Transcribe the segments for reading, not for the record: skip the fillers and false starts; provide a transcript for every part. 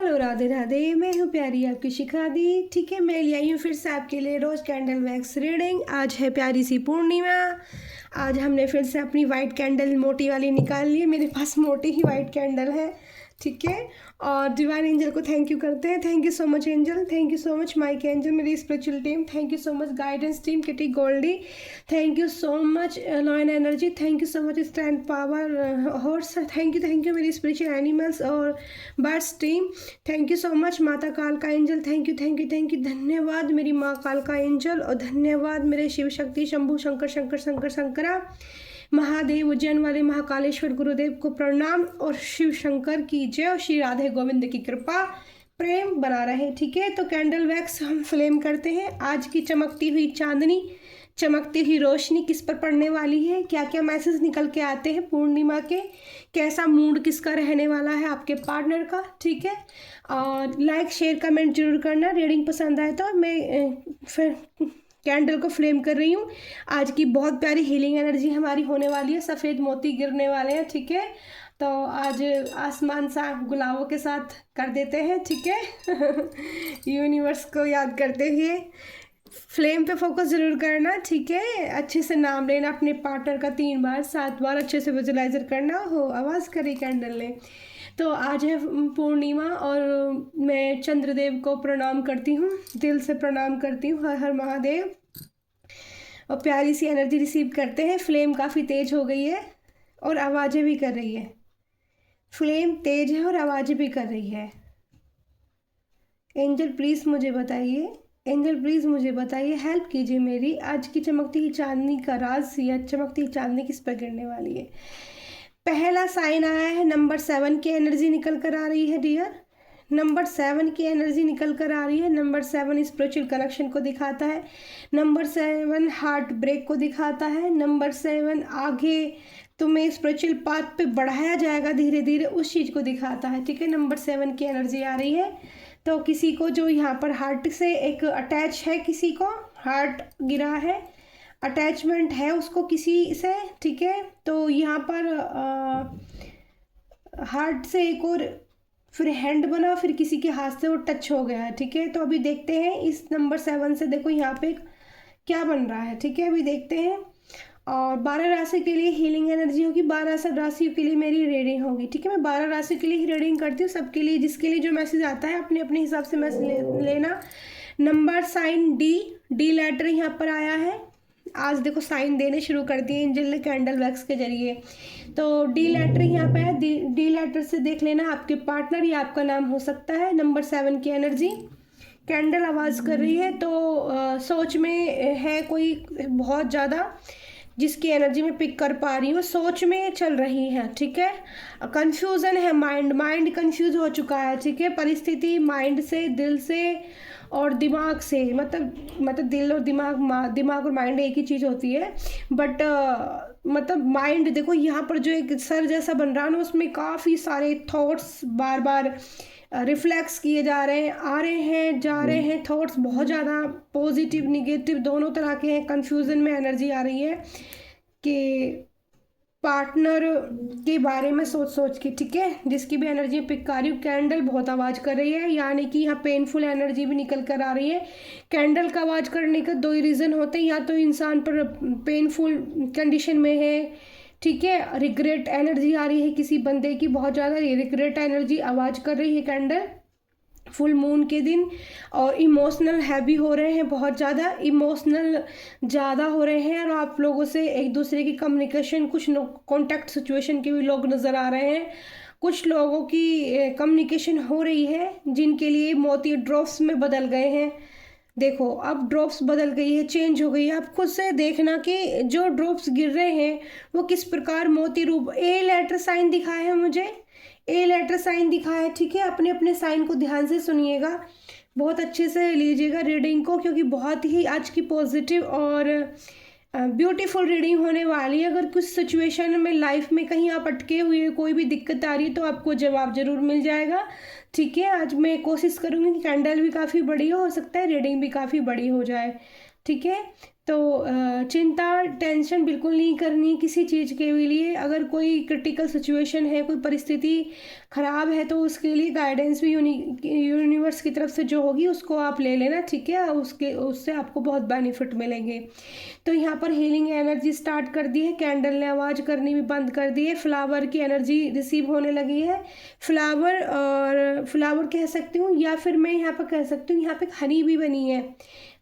Hello Radhe Radhe, मैं हूँ प्यारी आपकी शिखा दी। ठीक है, मैं ले आई हूँ फिर से आपके लिए रोज़ कैंडल वैक्स रीडिंग। आज है प्यारी सी पूर्णिमा। आज हमने फिर से अपनी वाइट कैंडल मोटी वाली निकाल ली है। मेरे पास मोटी ही वाइट कैंडल है। ठीक है, और डिवाइन एंजल को थैंक यू करते हैं। Thank you so much angel, thank you so much Mike angel, मेरी spiritual team, thank you so much guidance team Kitty Goldie, thank you so much lion energy, thank you so much strength power horse, thank you मेरी spiritual animals और birds team, thank you so much माता काल का angel, thank you, धन्यवाद मेरी माँ काल का एंजल, और धन्यवाद मेरे शिव शक्ति शंभू शंकर शंकर शंकर शंकरा महादेव उज्जैन वाले महाकालेश्वर गुरुदेव को प्रणाम, और शिव शंकर की जय, और श्री राधे गोविंद की कृपा प्रेम बना रहे। ठीक है, तो कैंडल वैक्स हम फ्लेम करते हैं। आज की चमकती हुई चांदनी, चमकती हुई रोशनी किस पर पड़ने वाली है, क्या क्या मैसेज निकल के आते हैं पूर्णिमा के, कैसा मूड किसका रहने वाला है आपके पार्टनर का। ठीक है, और लाइक शेयर कमेंट जरूर करना। रीडिंग पसंद आए तो मैं फिर कैंडल को फ्लेम कर रही हूँ। आज की बहुत प्यारी हीलिंग एनर्जी हमारी होने वाली है। सफ़ेद मोती गिरने वाले हैं। ठीक है, तो आज आसमान सा गुलाबों के साथ कर देते हैं। ठीक है यूनिवर्स को याद करते हुए फ्लेम पे फोकस जरूर करना। ठीक है, अच्छे से नाम लेना अपने पार्टनर का 3 बार 7 बार अच्छे से विजुलाइजर करना हो। आवाज़ करी कैंडल ने। तो आज है पूर्णिमा, और मैं चंद्रदेव को प्रणाम करती हूँ, दिल से प्रणाम करती हूँ। हर हर महादेव। और प्यारी सी एनर्जी रिसीव करते हैं। फ्लेम काफ़ी तेज हो गई है और आवाज़ें भी कर रही है। फ्लेम तेज है और आवाज़ें भी कर रही है। एंजल प्लीज़ मुझे बताइए, एंजल प्लीज़ मुझे बताइए, हेल्प कीजिए मेरी। आज की चमकती हुई चांदनी का राज, या चमकती हुई चांदनी किस पर गिरने वाली है। पहला साइन आया है नंबर 7 की एनर्जी निकल कर आ रही है डियर। नंबर 7 की एनर्जी निकल कर आ रही है। नंबर 7 स्पिरिचुअल कनेक्शन को दिखाता है। नंबर 7 हार्ट ब्रेक को दिखाता है। नंबर 7 आगे तुम्हें स्पिरिचुअल पाथ पे बढ़ाया जाएगा धीरे धीरे, उस चीज़ को दिखाता है। ठीक है, नंबर 7 की एनर्जी आ रही है। तो किसी को जो यहाँ पर हार्ट से एक अटैच है, किसी को हार्ट गिरा है, अटैचमेंट है उसको किसी से। ठीक है, तो यहाँ पर हार्ट से एक और फिर हैंड बना, फिर किसी के हाथ से वो टच हो गया है। ठीक है, तो अभी देखते हैं इस नंबर 7 से, देखो यहाँ पे क्या बन रहा है। ठीक है, अभी देखते हैं। और 12 राशि के लिए हीलिंग एनर्जी होगी, 12 राशि के लिए मेरी रीडिंग होगी। ठीक है, मैं 12 राशि के लिए ही रीडिंग करती हूँ, सबके लिए जिसके लिए जो मैसेज आता है अपने अपने हिसाब से मैसेज लेना। नंबर साइन डी लेटर यहाँ पर आया है। आज देखो साइन देने शुरू कर दिए एंजल ने कैंडल वैक्स के जरिए। तो डी लेटर यहाँ पे है। डी लेटर से देख लेना आपके पार्टनर या आपका नाम हो सकता है। नंबर 7 की एनर्जी कैंडल आवाज़ कर रही है। तो सोच में है कोई बहुत ज़्यादा, जिसकी एनर्जी में पिक कर पा रही हूँ, सोच में चल रही है। ठीक है, कंफ्यूजन है, माइंड कंफ्यूज हो चुका है। ठीक है, परिस्थिति माइंड से, दिल से और दिमाग से, मतलब दिल और दिमाग और माइंड एक ही चीज़ होती है। बट मतलब माइंड देखो यहाँ पर जो एक सर जैसा बन रहा है ना, उसमें काफ़ी सारे थॉट्स बार बार रिफ्लेक्स किए जा रहे हैं, आ रहे हैं जा रहे हैं। थॉट्स बहुत ज़्यादा पॉजिटिव निगेटिव दोनों तरह के हैं। कंफ्यूजन में एनर्जी आ रही है कि पार्टनर के बारे में सोच के। ठीक है, जिसकी भी एनर्जी पिक कर रही हूँ, कैंडल बहुत आवाज़ कर रही है, यानी कि यहाँ पेनफुल एनर्जी भी निकल कर आ रही है। कैंडल का आवाज़ करने का 2 ही रीज़न होते हैं, या तो इंसान पर पेनफुल कंडीशन में है। ठीक है, रिग्रेट एनर्जी आ रही है किसी बंदे की, बहुत ज़्यादा रिग्रेट एनर्जी आवाज़ कर रही है कैंडल फुल मून के दिन। और इमोशनल हैवी हो रहे हैं, बहुत ज़्यादा इमोशनल ज़्यादा हो रहे हैं, और आप लोगों से एक दूसरे की कम्युनिकेशन, कुछ कॉन्टैक्ट सिचुएशन के भी लोग नज़र आ रहे हैं। कुछ लोगों की कम्युनिकेशन हो रही है जिनके लिए मोती ड्रॉप्स में बदल गए हैं। देखो अब ड्रॉप्स बदल गई है, चेंज हो गई है। आप खुद से देखना कि जो ड्रॉप्स गिर रहे हैं वो किस प्रकार मोती रूप। ए लेटर साइन दिखाया है मुझे, ए लेटर साइन दिखाया है। ठीक है, अपने अपने साइन को ध्यान से सुनिएगा, बहुत अच्छे से लीजिएगा रीडिंग को, क्योंकि बहुत ही आज की पॉजिटिव और ब्यूटीफुल रीडिंग होने वाली है। अगर कुछ सिचुएशन में लाइफ में कहीं आप अटके हुए, कोई भी दिक्कत आ रही है, तो आपको जवाब जरूर मिल जाएगा। ठीक है, आज मैं कोशिश करूँगी कि कैंडल भी काफ़ी बड़ी हो सकता है रीडिंग भी काफ़ी बड़ी हो जाए। ठीक है। तो चिंता टेंशन बिल्कुल नहीं करनी किसी चीज़ के लिए। अगर कोई क्रिटिकल सिचुएशन है, कोई परिस्थिति ख़राब है, तो उसके लिए गाइडेंस भी यूनिवर्स की तरफ से जो होगी उसको आप ले लेना, ठीक है। उससे आपको बहुत बेनिफिट मिलेंगे। तो यहाँ पर हीलिंग एनर्जी स्टार्ट कर दी है, कैंडल ने आवाज़ करनी भी बंद कर दी है, फ्लावर की एनर्जी रिसीव होने लगी है। फ्लावर और फ्लावर कह सकती हूँ, या फिर मैं यहाँ पर कह सकती हूँ यहाँ पे हनी भी बनी है।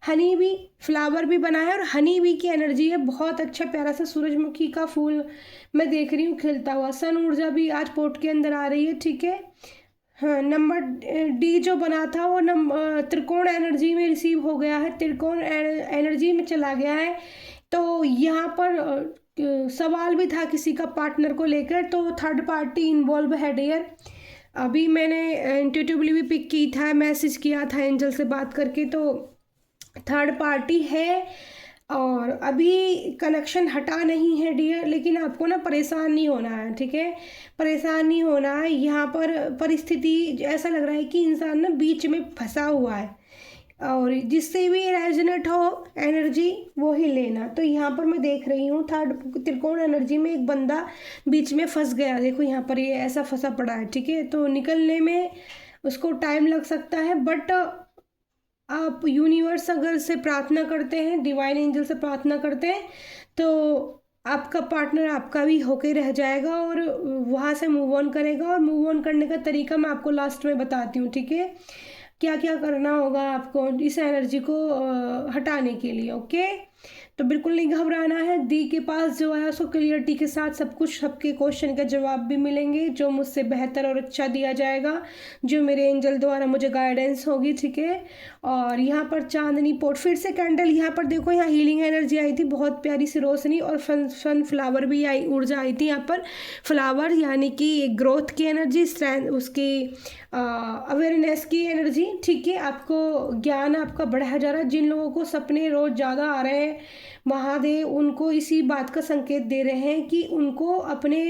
हनी भी फ्लावर भी बना है और हनी बी की एनर्जी है। बहुत अच्छा प्यारा सा सूरजमुखी का फूल मैं देख रही हूँ खिलता हुआ। सन ऊर्जा भी आज पोर्ट के अंदर आ रही है, ठीक है। हाँ, नंबर डी जो बना था वो त्रिकोण एनर्जी में रिसीव हो गया है, त्रिकोण एनर्जी में चला गया है। तो यहाँ पर सवाल भी था किसी का पार्टनर को लेकर, तो थर्ड पार्टी इन्वॉल्व है डियर। अभी मैंने इंट्यूटिवली भी पिक की था, मैसेज किया था एंजल से बात करके, तो थर्ड पार्टी है। और अभी कनेक्शन हटा नहीं है डियर, लेकिन आपको ना परेशान नहीं होना है, ठीक है। परेशान नहीं होना है। यहाँ पर परिस्थिति ऐसा लग रहा है कि इंसान ना बीच में फंसा हुआ है, और जिससे भी रेजोनेट हो एनर्जी वो ही लेना। तो यहाँ पर मैं देख रही हूँ थर्ड त्रिकोण एनर्जी में एक बंदा बीच में फंस गया। देखो यहाँ पर ये ऐसा फंसा पड़ा है, ठीक है। तो निकलने में उसको टाइम लग सकता है, बट आप यूनिवर्स अगर से प्रार्थना करते हैं, डिवाइन एंजल से प्रार्थना करते हैं, तो आपका पार्टनर आपका भी होके रह जाएगा और वहाँ से मूव ऑन करेगा। और मूव ऑन करने का तरीका मैं आपको लास्ट में बताती हूँ, ठीक है। क्या क्या करना होगा आपको इस एनर्जी को हटाने के लिए, ओके। तो बिल्कुल नहीं घबराना है। दी के पास जो है उसको क्लियरिटी के साथ सब कुछ, सबके क्वेश्चन के जवाब भी मिलेंगे, जो मुझसे बेहतर और अच्छा दिया जाएगा, जो मेरे एंजल द्वारा मुझे गाइडेंस होगी, ठीक है। और यहाँ पर चांदनी पोर्ट, फिर से कैंडल, यहाँ पर देखो यहाँ हीलिंग एनर्जी आई थी, बहुत प्यारी सी रोशनी, और सन फ्लावर भी आई, ऊर्जा आई थी यहाँ पर। फ्लावर यानी कि ग्रोथ की एनर्जी, स्ट्रेंथ, उसकी अवेयरनेस की एनर्जी, ठीक है। आपको ज्ञान आपका बढ़ा जा रहा है। जिन लोगों को सपने रोज़ ज़्यादा आ रहे हैं, महादेव उनको इसी बात का संकेत दे रहे हैं कि उनको अपने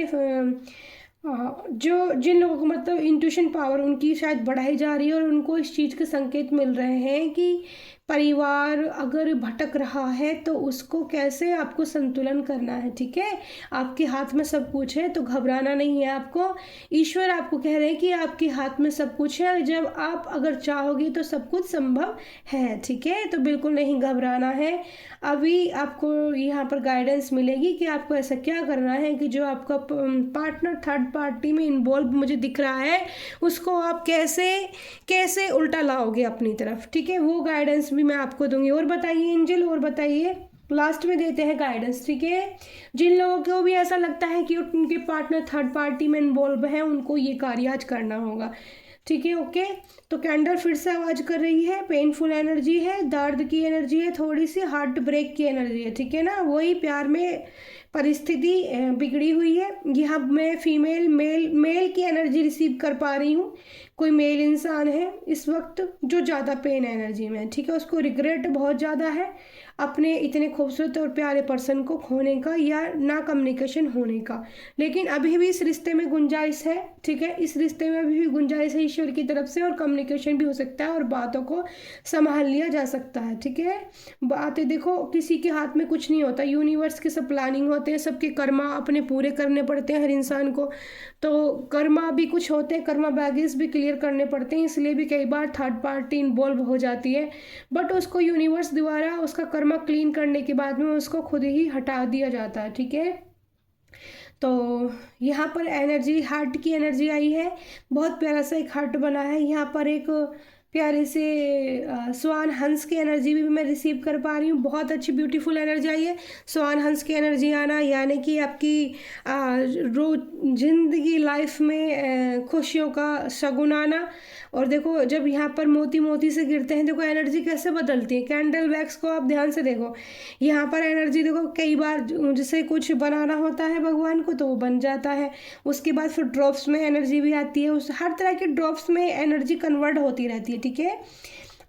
जो जिन लोगों को मतलब इंट्यूशन पावर उनकी शायद बढ़ाई जा रही है, और उनको इस चीज़ के संकेत मिल रहे हैं कि परिवार अगर भटक रहा है तो उसको कैसे आपको संतुलन करना है, ठीक है। आपके हाथ में सब कुछ है, तो घबराना नहीं है आपको। ईश्वर आपको कह रहे हैं कि आपके हाथ में सब कुछ है, जब आप अगर चाहोगे तो सब कुछ संभव है, ठीक है। तो बिल्कुल नहीं घबराना है। अभी आपको यहाँ पर गाइडेंस मिलेगी कि आपको ऐसा क्या करना है कि जो आपका पार्टनर थर्ड पार्टी में इन्वॉल्व मुझे दिख रहा है, उसको आप कैसे कैसे उल्टा लाओगे अपनी तरफ, ठीक है। वो गाइडेंस भी मैं आपको दूंगी। और बताइए एंजल, और बताइए, लास्ट में देते हैं गाइडेंस, ठीक है। जिन लोगों को भी ऐसा लगता है कि उनके पार्टनर थर्ड पार्टी में इन्वॉल्व है, उनको ये कार्य आज करना होगा, ठीक है, ओके। तो कैंडल फिर से आवाज़ कर रही है, पेनफुल एनर्जी है, दर्द की एनर्जी है, थोड़ी सी हार्ट ब्रेक की एनर्जी है, ठीक है ना। वही प्यार में परिस्थिति बिगड़ी हुई है। यहाँ मैं फीमेल मेल की एनर्जी रिसीव कर पा रही हूँ। कोई मेल इंसान है इस वक्त जो ज़्यादा पेन एनर्जी में है, ठीक है। उसको रिग्रेट बहुत ज़्यादा है अपने इतने खूबसूरत और प्यारे पर्सन को खोने का या ना कम्युनिकेशन होने का, लेकिन अभी भी इस रिश्ते में गुंजाइश है, ठीक है। इस रिश्ते में अभी भी गुंजाइश है ईश्वर की तरफ से, और कम्युनिकेशन भी हो सकता है और बातों को संभाल लिया जा सकता है, ठीक है। बातें देखो, किसी के हाथ में कुछ नहीं होता, यूनिवर्स के सब प्लानिंग होते हैं, सबके कर्मा अपने पूरे करने पड़ते हैं हर इंसान को। तो कर्मा भी कुछ होते हैं, कर्मा बैगेज भी क्लियर करने पड़ते हैं, इसलिए भी कई बार थर्ड पार्टी इन्वॉल्व हो जाती है, बट उसको यूनिवर्स द्वारा उसका कर्मा क्लीन करने के बाद में उसको खुद ही हटा दिया जाता है, ठीक है। तो यहाँ पर एनर्जी, हार्ट की एनर्जी आई है, बहुत प्यारा सा एक हार्ट बना है। यहाँ पर एक प्यारे से स्वान हंस की एनर्जी भी मैं रिसीव कर पा रही हूँ। बहुत अच्छी ब्यूटीफुल एनर्जी आई है। स्वान हंस की एनर्जी आना यानी कि आपकी रोज जिंदगी लाइफ में खुशियों का शगुन आना। और देखो जब यहाँ पर मोती मोती से गिरते हैं, देखो एनर्जी कैसे बदलती है। कैंडल वैक्स को आप ध्यान से देखो, यहाँ पर एनर्जी देखो, कई बार जैसे कुछ बनाना होता है भगवान को तो वो बन जाता है, उसके बाद फिर ड्रॉप्स में एनर्जी भी आती है, उस हर तरह के ड्रॉप्स में एनर्जी कन्वर्ट होती रहती है, ठीक है।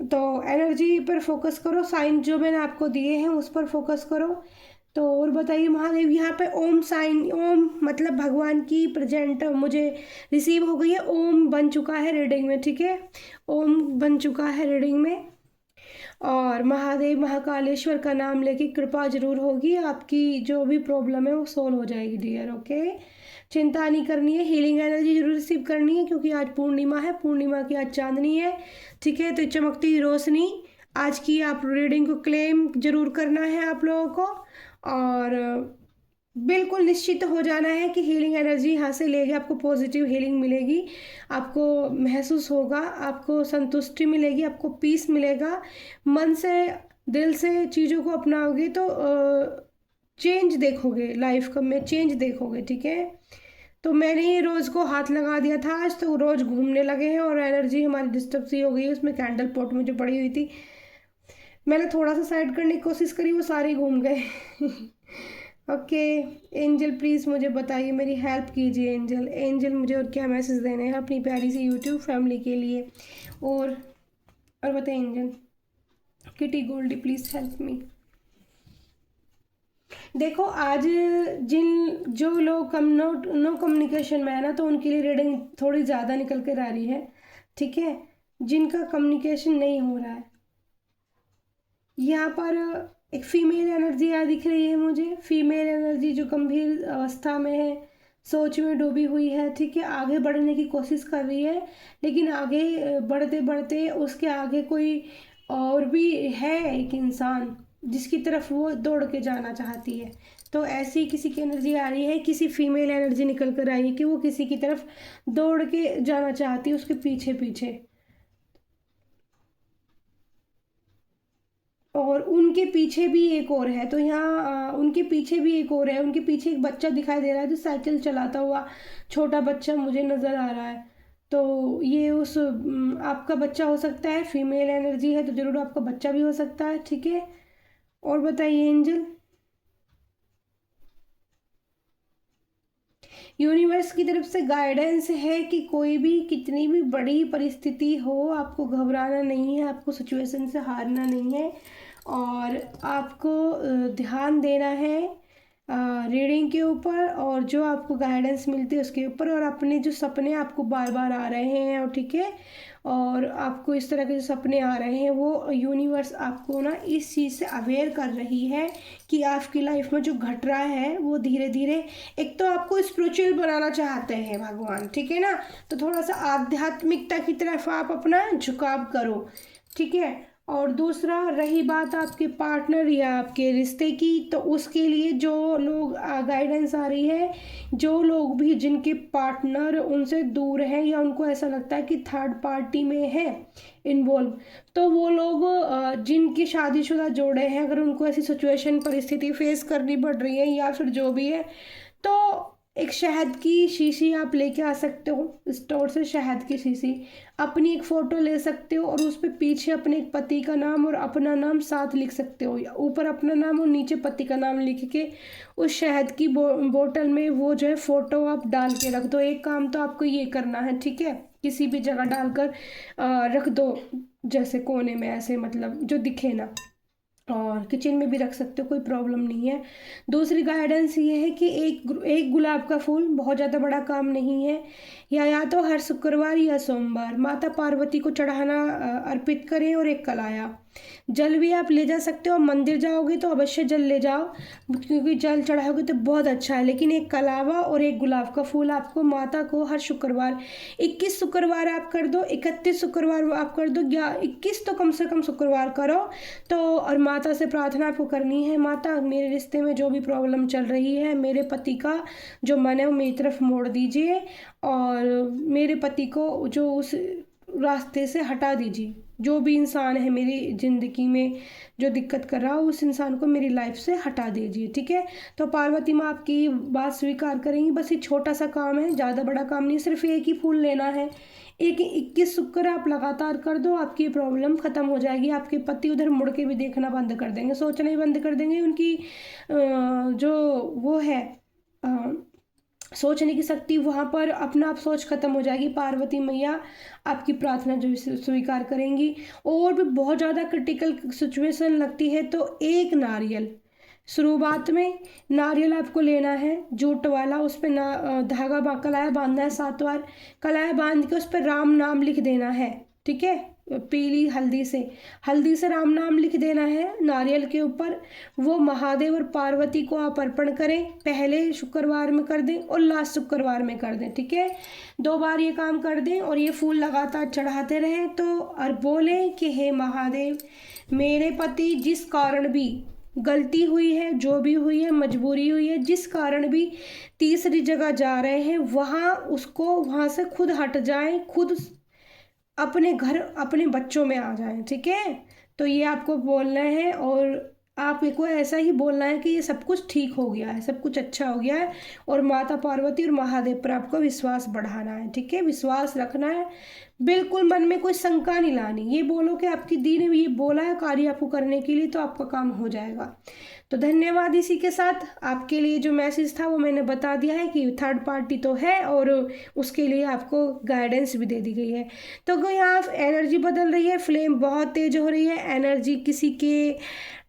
तो एनर्जी पर फोकस करो, साइन जो मैंने आपको दिए हैं उस पर फोकस करो। तो और बताइए महादेव, यहाँ पे ओम साइन, ओम मतलब भगवान की प्रेजेंट मुझे रिसीव हो गई है, ओम बन चुका है रीडिंग में, ठीक है। ओम बन चुका है रीडिंग में। और महादेव महाकालेश्वर का नाम लेके कृपा जरूर होगी, आपकी जो भी प्रॉब्लम है वो सोल्व हो जाएगी डियर। ओके, चिंता नहीं करनी है, हीलिंग एनर्जी जरूर रिसीव करनी है, क्योंकि आज पूर्णिमा है, पूर्णिमा की आज चांदनी है। ठीक है, तो चमकती हुई रोशनी आज की आप रीडिंग को क्लेम जरूर करना है आप लोगों को, और बिल्कुल निश्चित हो जाना है कि हीलिंग एनर्जी यहाँ से लेगी, आपको पॉजिटिव हीलिंग मिलेगी, आपको महसूस होगा, आपको संतुष्टि मिलेगी, आपको पीस मिलेगा। मन से दिल से चीज़ों को अपनाओगे तो चेंज देखोगे, लाइफ का में चेंज देखोगे। ठीक है, तो मैंने ये रोज़ को हाथ लगा दिया था आज, तो रोज़ घूमने लगे हैं और एनर्जी हमारी डिस्टर्ब सी हो गई है। उसमें कैंडल पॉट में जो पड़ी हुई थी मैंने थोड़ा सा साइड करने की कोशिश करी, वो सारे घूम गए। ओके एंजल प्लीज़ मुझे बताइए, मेरी हेल्प कीजिए एंजल। एंजल मुझे और क्या मैसेज देने हैं अपनी प्यारी सी यूट्यूब फैमिली के लिए, और बताइए angel. Kitty Goldie please help me. देखो आज जिन जो लोग नो कम्युनिकेशन में है ना, तो उनके लिए रीडिंग थोड़ी ज़्यादा निकल कर आ रही है। ठीक है, जिनका कम्युनिकेशन नहीं हो रहा है, यहाँ पर एक फीमेल एनर्जी यहाँ दिख रही है मुझे, फीमेल एनर्जी जो गंभीर अवस्था में है, सोच में डूबी हुई है। ठीक है, आगे बढ़ने की कोशिश कर रही है, लेकिन आगे बढ़ते बढ़ते उसके आगे कोई और भी है एक इंसान जिसकी तरफ वो दौड़ के जाना चाहती है। तो ऐसी किसी की एनर्जी आ रही है, किसी फीमेल एनर्जी निकल कर आई है कि वो किसी की तरफ दौड़ के जाना चाहती है, उसके पीछे पीछे, और उनके पीछे भी एक और है। तो यहाँ उनके पीछे भी एक और है, उनके पीछे एक बच्चा दिखाई दे रहा है जो साइकिल चलाता हुआ, छोटा बच्चा मुझे नज़र आ रहा है। तो ये उस आपका बच्चा हो सकता है, फीमेल एनर्जी है तो ज़रूर आपका बच्चा भी हो सकता है। ठीक है, और बताइए एंजल। यूनिवर्स की तरफ से गाइडेंस है कि कोई भी कितनी भी बड़ी परिस्थिति हो, आपको घबराना नहीं है, आपको सिचुएशन से हारना नहीं है, और आपको ध्यान देना है रीडिंग के ऊपर, और जो आपको गाइडेंस मिलती है उसके ऊपर, और अपने जो सपने आपको बार बार आ रहे हैं, और ठीक है, और आपको इस तरह के जो सपने आ रहे हैं वो यूनिवर्स आपको ना इस चीज़ से अवेयर कर रही है कि आपकी लाइफ में जो घट रहा है वो धीरे धीरे, एक तो आपको स्पिरिचुअल बनाना चाहते हैं भगवान। ठीक है ना, तो थोड़ा सा आध्यात्मिकता की तरफ आप अपना झुकाव करो। ठीक है, और दूसरा रही बात आपके पार्टनर या आपके रिश्ते की, तो उसके लिए जो लोग गाइडेंस आ रही है, जो लोग भी जिनके पार्टनर उनसे दूर हैं या उनको ऐसा लगता है कि थर्ड पार्टी में है इन्वॉल्व, तो वो लोग जिनकी शादीशुदा जोड़े हैं, अगर उनको ऐसी सिचुएशन परिस्थिति फेस करनी पड़ रही है या फिर जो भी है, तो एक शहद की शीशी आप लेके आ सकते हो स्टोर से, शहद की शीशी, अपनी एक फ़ोटो ले सकते हो और उस पर पीछे अपने एक पति का नाम और अपना नाम साथ लिख सकते हो, या ऊपर अपना नाम और नीचे पति का नाम लिख के उस शहद की बोतल में वो जो है फ़ोटो आप डाल के रख दो। एक काम तो आपको ये करना है। ठीक है, किसी भी जगह डालकर रख दो, जैसे कोने में ऐसे, मतलब जो दिखे ना, और किचन में भी रख सकते हो, कोई प्रॉब्लम नहीं है। दूसरी गाइडेंस ये है कि एक गुलाब का फूल, बहुत ज़्यादा बड़ा काम नहीं है, या तो हर शुक्रवार या सोमवार माता पार्वती को चढ़ाना अर्पित करें, और एक कलाया जल भी आप ले जा सकते हो। मंदिर जाओगे तो अवश्य जल ले जाओ, क्योंकि जल चढ़ाओगे तो बहुत अच्छा है, लेकिन एक कलावा और एक गुलाब का फूल आपको माता को हर शुक्रवार, 21 शुक्रवार आप कर दो, 31 शुक्रवार आप कर दो, या 21 तो कम से कम शुक्रवार करो। तो और माता से प्रार्थना आपको करनी है, माता मेरे रिश्ते में जो भी प्रॉब्लम चल रही है, मेरे पति का जो मन है वो मेरी तरफ मोड़ दीजिए, और मेरे पति को जो उस रास्ते से हटा दीजिए। जो भी इंसान है मेरी ज़िंदगी में जो दिक्कत कर रहा हो, उस इंसान को मेरी लाइफ से हटा दीजिए। ठीक है, तो पार्वती माँ आपकी बात स्वीकार करेंगी। बस ये छोटा सा काम है, ज़्यादा बड़ा काम नहीं, सिर्फ एक ही फूल लेना है, एक 21 शुक्र आप लगातार कर दो, आपकी प्रॉब्लम ख़त्म हो जाएगी। आपके पति उधर मुड़ के भी देखना बंद कर देंगे, सोचना ही बंद कर देंगे। उनकी जो वो है सोचने की शक्ति, वहाँ पर अपना आप सोच खत्म हो जाएगी। पार्वती मैया आपकी प्रार्थना जो स्वीकार करेंगी। और भी बहुत ज़्यादा क्रिटिकल सिचुएशन लगती है तो एक नारियल, शुरुआत में नारियल आपको लेना है जूट वाला, उस पर ना धागा कलाया बांधना है 7 बार, कलाया बांध के उस पर राम नाम लिख देना है। ठीक है, पीली हल्दी से राम नाम लिख देना है नारियल के ऊपर। वो महादेव और पार्वती को आप अर्पण करें, पहले शुक्रवार में कर दें और लास्ट शुक्रवार में कर दें, ठीक है। 2 बार ये काम कर दें और ये फूल लगातार चढ़ाते रहें। तो और बोलें कि हे महादेव, मेरे पति जिस कारण भी गलती हुई है, जो भी हुई है, मजबूरी हुई है, जिस कारण भी तीसरी जगह जा रहे हैं, वहाँ से खुद हट जाएं, खुद अपने घर अपने बच्चों में आ जाएं, ठीक है। तो ये आपको बोलना है और आपको ऐसा ही बोलना है कि ये सब कुछ ठीक हो गया है, सब कुछ अच्छा हो गया है, और माता पार्वती और महादेव पर आपको विश्वास बढ़ाना है, ठीक है। विश्वास रखना है, बिल्कुल मन में कोई शंका नहीं लानी। ये बोलो कि आपकी दी ने ये बोला है कार्य आपको करने के लिए, तो आपका काम हो जाएगा। तो धन्यवाद। इसी के साथ आपके लिए जो मैसेज था वो मैंने बता दिया है कि थर्ड पार्टी तो है और उसके लिए आपको गाइडेंस भी दे दी गई है। तो यहाँ एनर्जी बदल रही है, फ्लेम बहुत तेज हो रही है, एनर्जी किसी के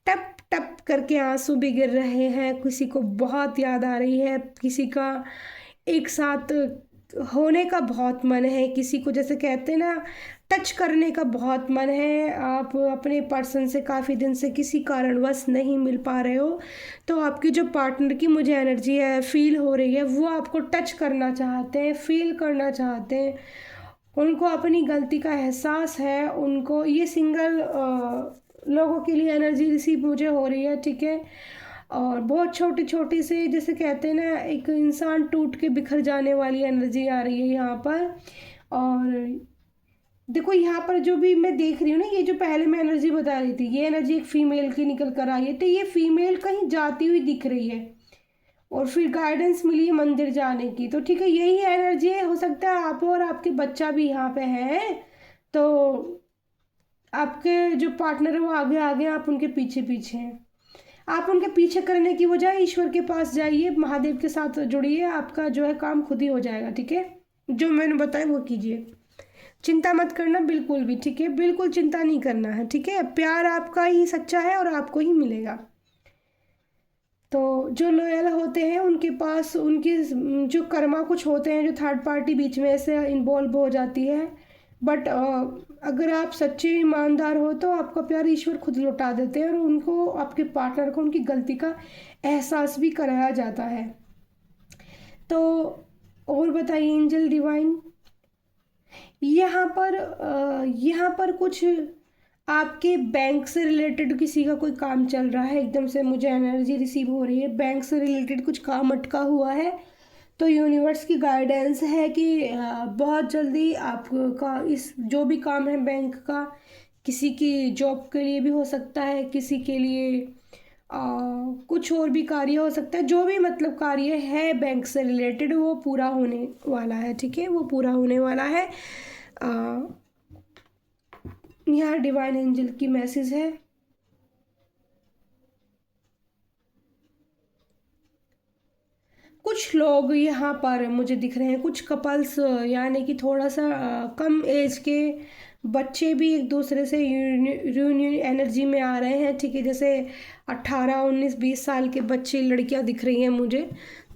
टप टप करके आंसू भी गिर रहे हैं, किसी को बहुत याद आ रही है, किसी का एक साथ होने का बहुत मन है, किसी को जैसे कहते हैं ना टच करने का बहुत मन है। आप अपने पर्सन से काफ़ी दिन से किसी कारणवश नहीं मिल पा रहे हो, तो आपकी जो पार्टनर की मुझे एनर्जी है फील हो रही है, वो आपको टच करना चाहते हैं, फील करना चाहते हैं, उनको अपनी गलती का एहसास है, उनको ये सिंगल लोगों के लिए एनर्जी रिसीव मुझे हो रही है, ठीक है। और बहुत छोटी छोटी से जैसे कहते हैं ना एक इंसान टूट के बिखर जाने वाली एनर्जी आ रही है यहाँ पर। और देखो यहाँ पर जो भी मैं देख रही हूँ ना, ये जो पहले मैं एनर्जी बता रही थी, ये एनर्जी एक फीमेल की निकल कर आई है, तो ये फीमेल कहीं जाती हुई दिख रही है और फिर गाइडेंस मिली है मंदिर जाने की, तो ठीक है यही एनर्जी है। हो सकता है आप और आपके बच्चा भी यहाँ पे हैं, तो आपके जो पार्टनर है वो आगे आगे, आप उनके पीछे पीछे हैं। आप उनके पीछे करने की बजाय ईश्वर के पास जाइए, महादेव के साथ जुड़िए, आपका जो है काम खुद ही हो जाएगा, ठीक है। जो मैंने बताया वो कीजिए, चिंता मत करना बिल्कुल भी, ठीक है। बिल्कुल चिंता नहीं करना है, ठीक है। प्यार आपका ही सच्चा है और आपको ही मिलेगा। तो जो लॉयल होते हैं उनके पास उनके जो कर्मा कुछ होते हैं, जो थर्ड पार्टी बीच में ऐसे इन्वॉल्व हो जाती है, बट अगर आप सच्चे ईमानदार हो तो आपका प्यार ईश्वर खुद लौटा देते हैं और उनको, आपके पार्टनर को उनकी गलती का एहसास भी कराया जाता है। तो और बताइए एंजल डिवाइन, यहाँ पर कुछ आपके बैंक से रिलेटेड किसी का कोई काम चल रहा है, एकदम से मुझे एनर्जी रिसीव हो रही है, बैंक से रिलेटेड कुछ काम अटका हुआ है। तो यूनिवर्स की गाइडेंस है कि बहुत जल्दी आपका इस जो भी काम है बैंक का, किसी की जॉब के लिए भी हो सकता है, किसी के लिए कुछ और भी कार्य हो सकता है, जो भी मतलब कार्य है बैंक से रिलेटेड वो पूरा होने वाला है, ठीक है, वो पूरा होने वाला है। यहाँ डिवाइन एंजल की मैसेज है। कुछ लोग यहाँ पर मुझे दिख रहे हैं, कुछ कपल्स यानी कि थोड़ा सा कम एज के बच्चे भी एक दूसरे से यूनियन एनर्जी में आ रहे हैं, ठीक है। जैसे 18, 19, 20 साल के बच्चे, लड़कियाँ दिख रही हैं मुझे,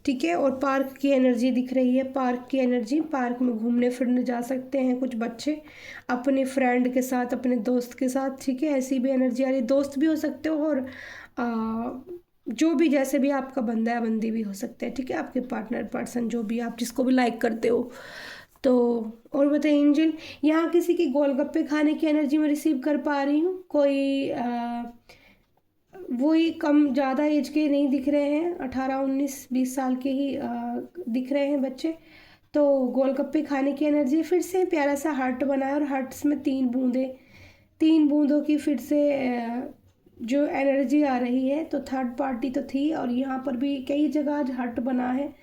ठीक है। और पार्क की एनर्जी दिख रही है, पार्क की एनर्जी, पार्क में घूमने फिरने जा सकते हैं कुछ बच्चे अपने फ्रेंड के साथ, अपने दोस्त के साथ, ठीक है। ऐसी भी एनर्जी आ रही है, दोस्त भी हो सकते हो और जो भी जैसे भी आपका बंदा या बंदी भी हो सकते हैं, ठीक है, आपके पार्टनर पर्सन जो भी आप जिसको भी लाइक करते हो। तो और बताइए एंजल, यहाँ किसी की गोलगप्पे खाने की एनर्जी में रिसीव कर पा रही हूँ। कोई वही कम ज़्यादा एज के नहीं दिख रहे हैं, 18, 19, 20 साल के ही दिख रहे हैं बच्चे। तो गोलगप्पे खाने की एनर्जी, फिर से प्यारा सा हार्ट बनाया और हार्ट्स में 3 बूंदें, 3 बूंदों की फिर से जो एनर्जी आ रही है। तो थर्ड पार्टी तो थी और यहाँ पर भी कई जगह आज हार्ट बना है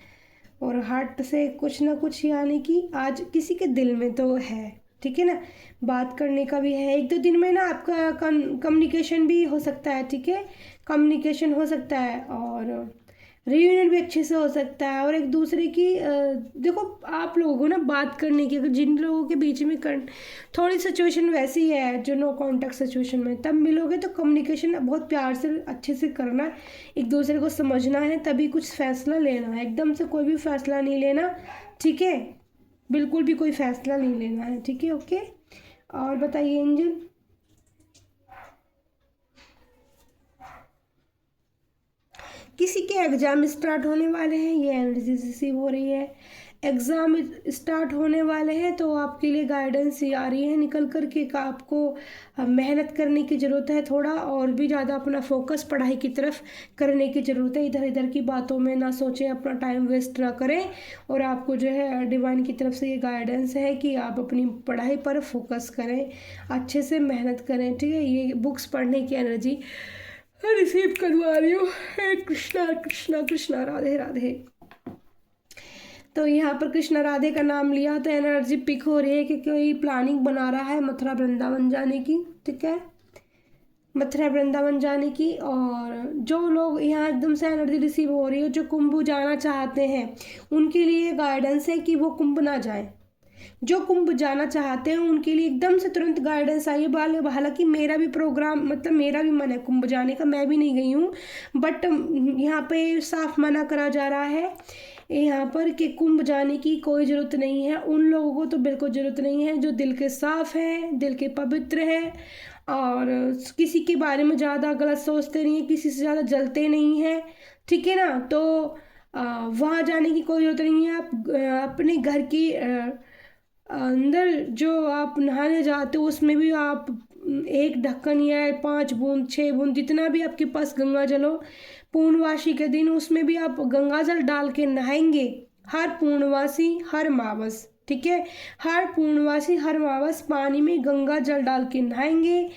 और हार्ट से कुछ ना कुछ यानी कि आज किसी के दिल में तो है, ठीक है ना। बात करने का भी है, 1-2 दिन में ना आपका कम्युनिकेशन भी हो सकता है, ठीक है, कम्युनिकेशन हो सकता है और रियूनियन भी अच्छे से हो सकता है। और एक दूसरे की देखो आप लोगों को ना बात करने की, अगर जिन लोगों के बीच में थोड़ी सिचुएशन वैसी है जो नो कॉन्टैक्ट सिचुएशन में, तब मिलोगे तो कम्युनिकेशन बहुत प्यार से अच्छे से करना है, एक दूसरे को समझना है, तभी कुछ फैसला लेना है। एकदम से कोई भी फैसला नहीं लेना, ठीक है, बिल्कुल भी कोई फैसला नहीं लेना है, ठीक है, ओके। और बताइए एंजल। किसी के एग्ज़ाम स्टार्ट होने वाले हैं, ये एनर्जी रिसीव हो रही है। एग्ज़ाम स्टार्ट होने वाले हैं तो आपके लिए गाइडेंस ये आ रही है निकल कर के कि आपको मेहनत करने की ज़रूरत है, थोड़ा और भी ज़्यादा अपना फोकस पढ़ाई की तरफ करने की ज़रूरत है। इधर इधर की बातों में ना सोचें, अपना टाइम वेस्ट ना करें। और आपको जो है डिवाइन की तरफ से ये गाइडेंस है कि आप अपनी पढ़ाई पर फोकस करें, अच्छे से मेहनत करें, ठीक है। ये बुक्स पढ़ने की एनर्जी रिसीव करवा रही हूँ। हे कृष्णा कृष्णा कृष्णा, राधे राधे। तो यहाँ पर कृष्णा राधे का नाम लिया तो एनर्जी पिक हो रही है कि कोई प्लानिंग बना रहा है मथुरा वृंदावन जाने की, ठीक है, मथुरा वृंदावन जाने की। और जो लोग यहाँ एकदम से एनर्जी रिसीव हो रही है, जो कुंभ जाना चाहते हैं, उनके लिए गाइडेंस है कि वो कुंभ ना जाए। जो कुंभ जाना चाहते हैं उनके लिए एकदम से तुरंत गाइडेंस आई है। हालांकि मेरा भी प्रोग्राम, मतलब मेरा भी मन है कुंभ जाने का, मैं भी नहीं गई हूँ, बट यहाँ पे साफ मना करा जा रहा है यहाँ पर कि कुंभ जाने की कोई ज़रूरत नहीं है। उन लोगों को तो बिल्कुल ज़रूरत नहीं है जो दिल के साफ़ हैं, दिल के पवित्र हैं, और किसी के बारे में ज़्यादा गलत सोचते नहीं हैं, किसी से ज़्यादा जलते नहीं हैं, ठीक है ना। तो वहाँ जाने की कोई ज़रूरत नहीं है। आप अपने घर की अंदर जो आप नहाने जाते हो उसमें भी आप एक ढक्कन या 5 बूंद 6 बूंद जितना भी आपके पास गंगा जल हो, पूर्णवासी के दिन उसमें भी आप गंगा जल डाल के नहाएंगे। हर पूर्णवासी हर मावस, ठीक है, हर पूर्णवासी हर मावस पानी में गंगा जल डाल के नहाएंगे।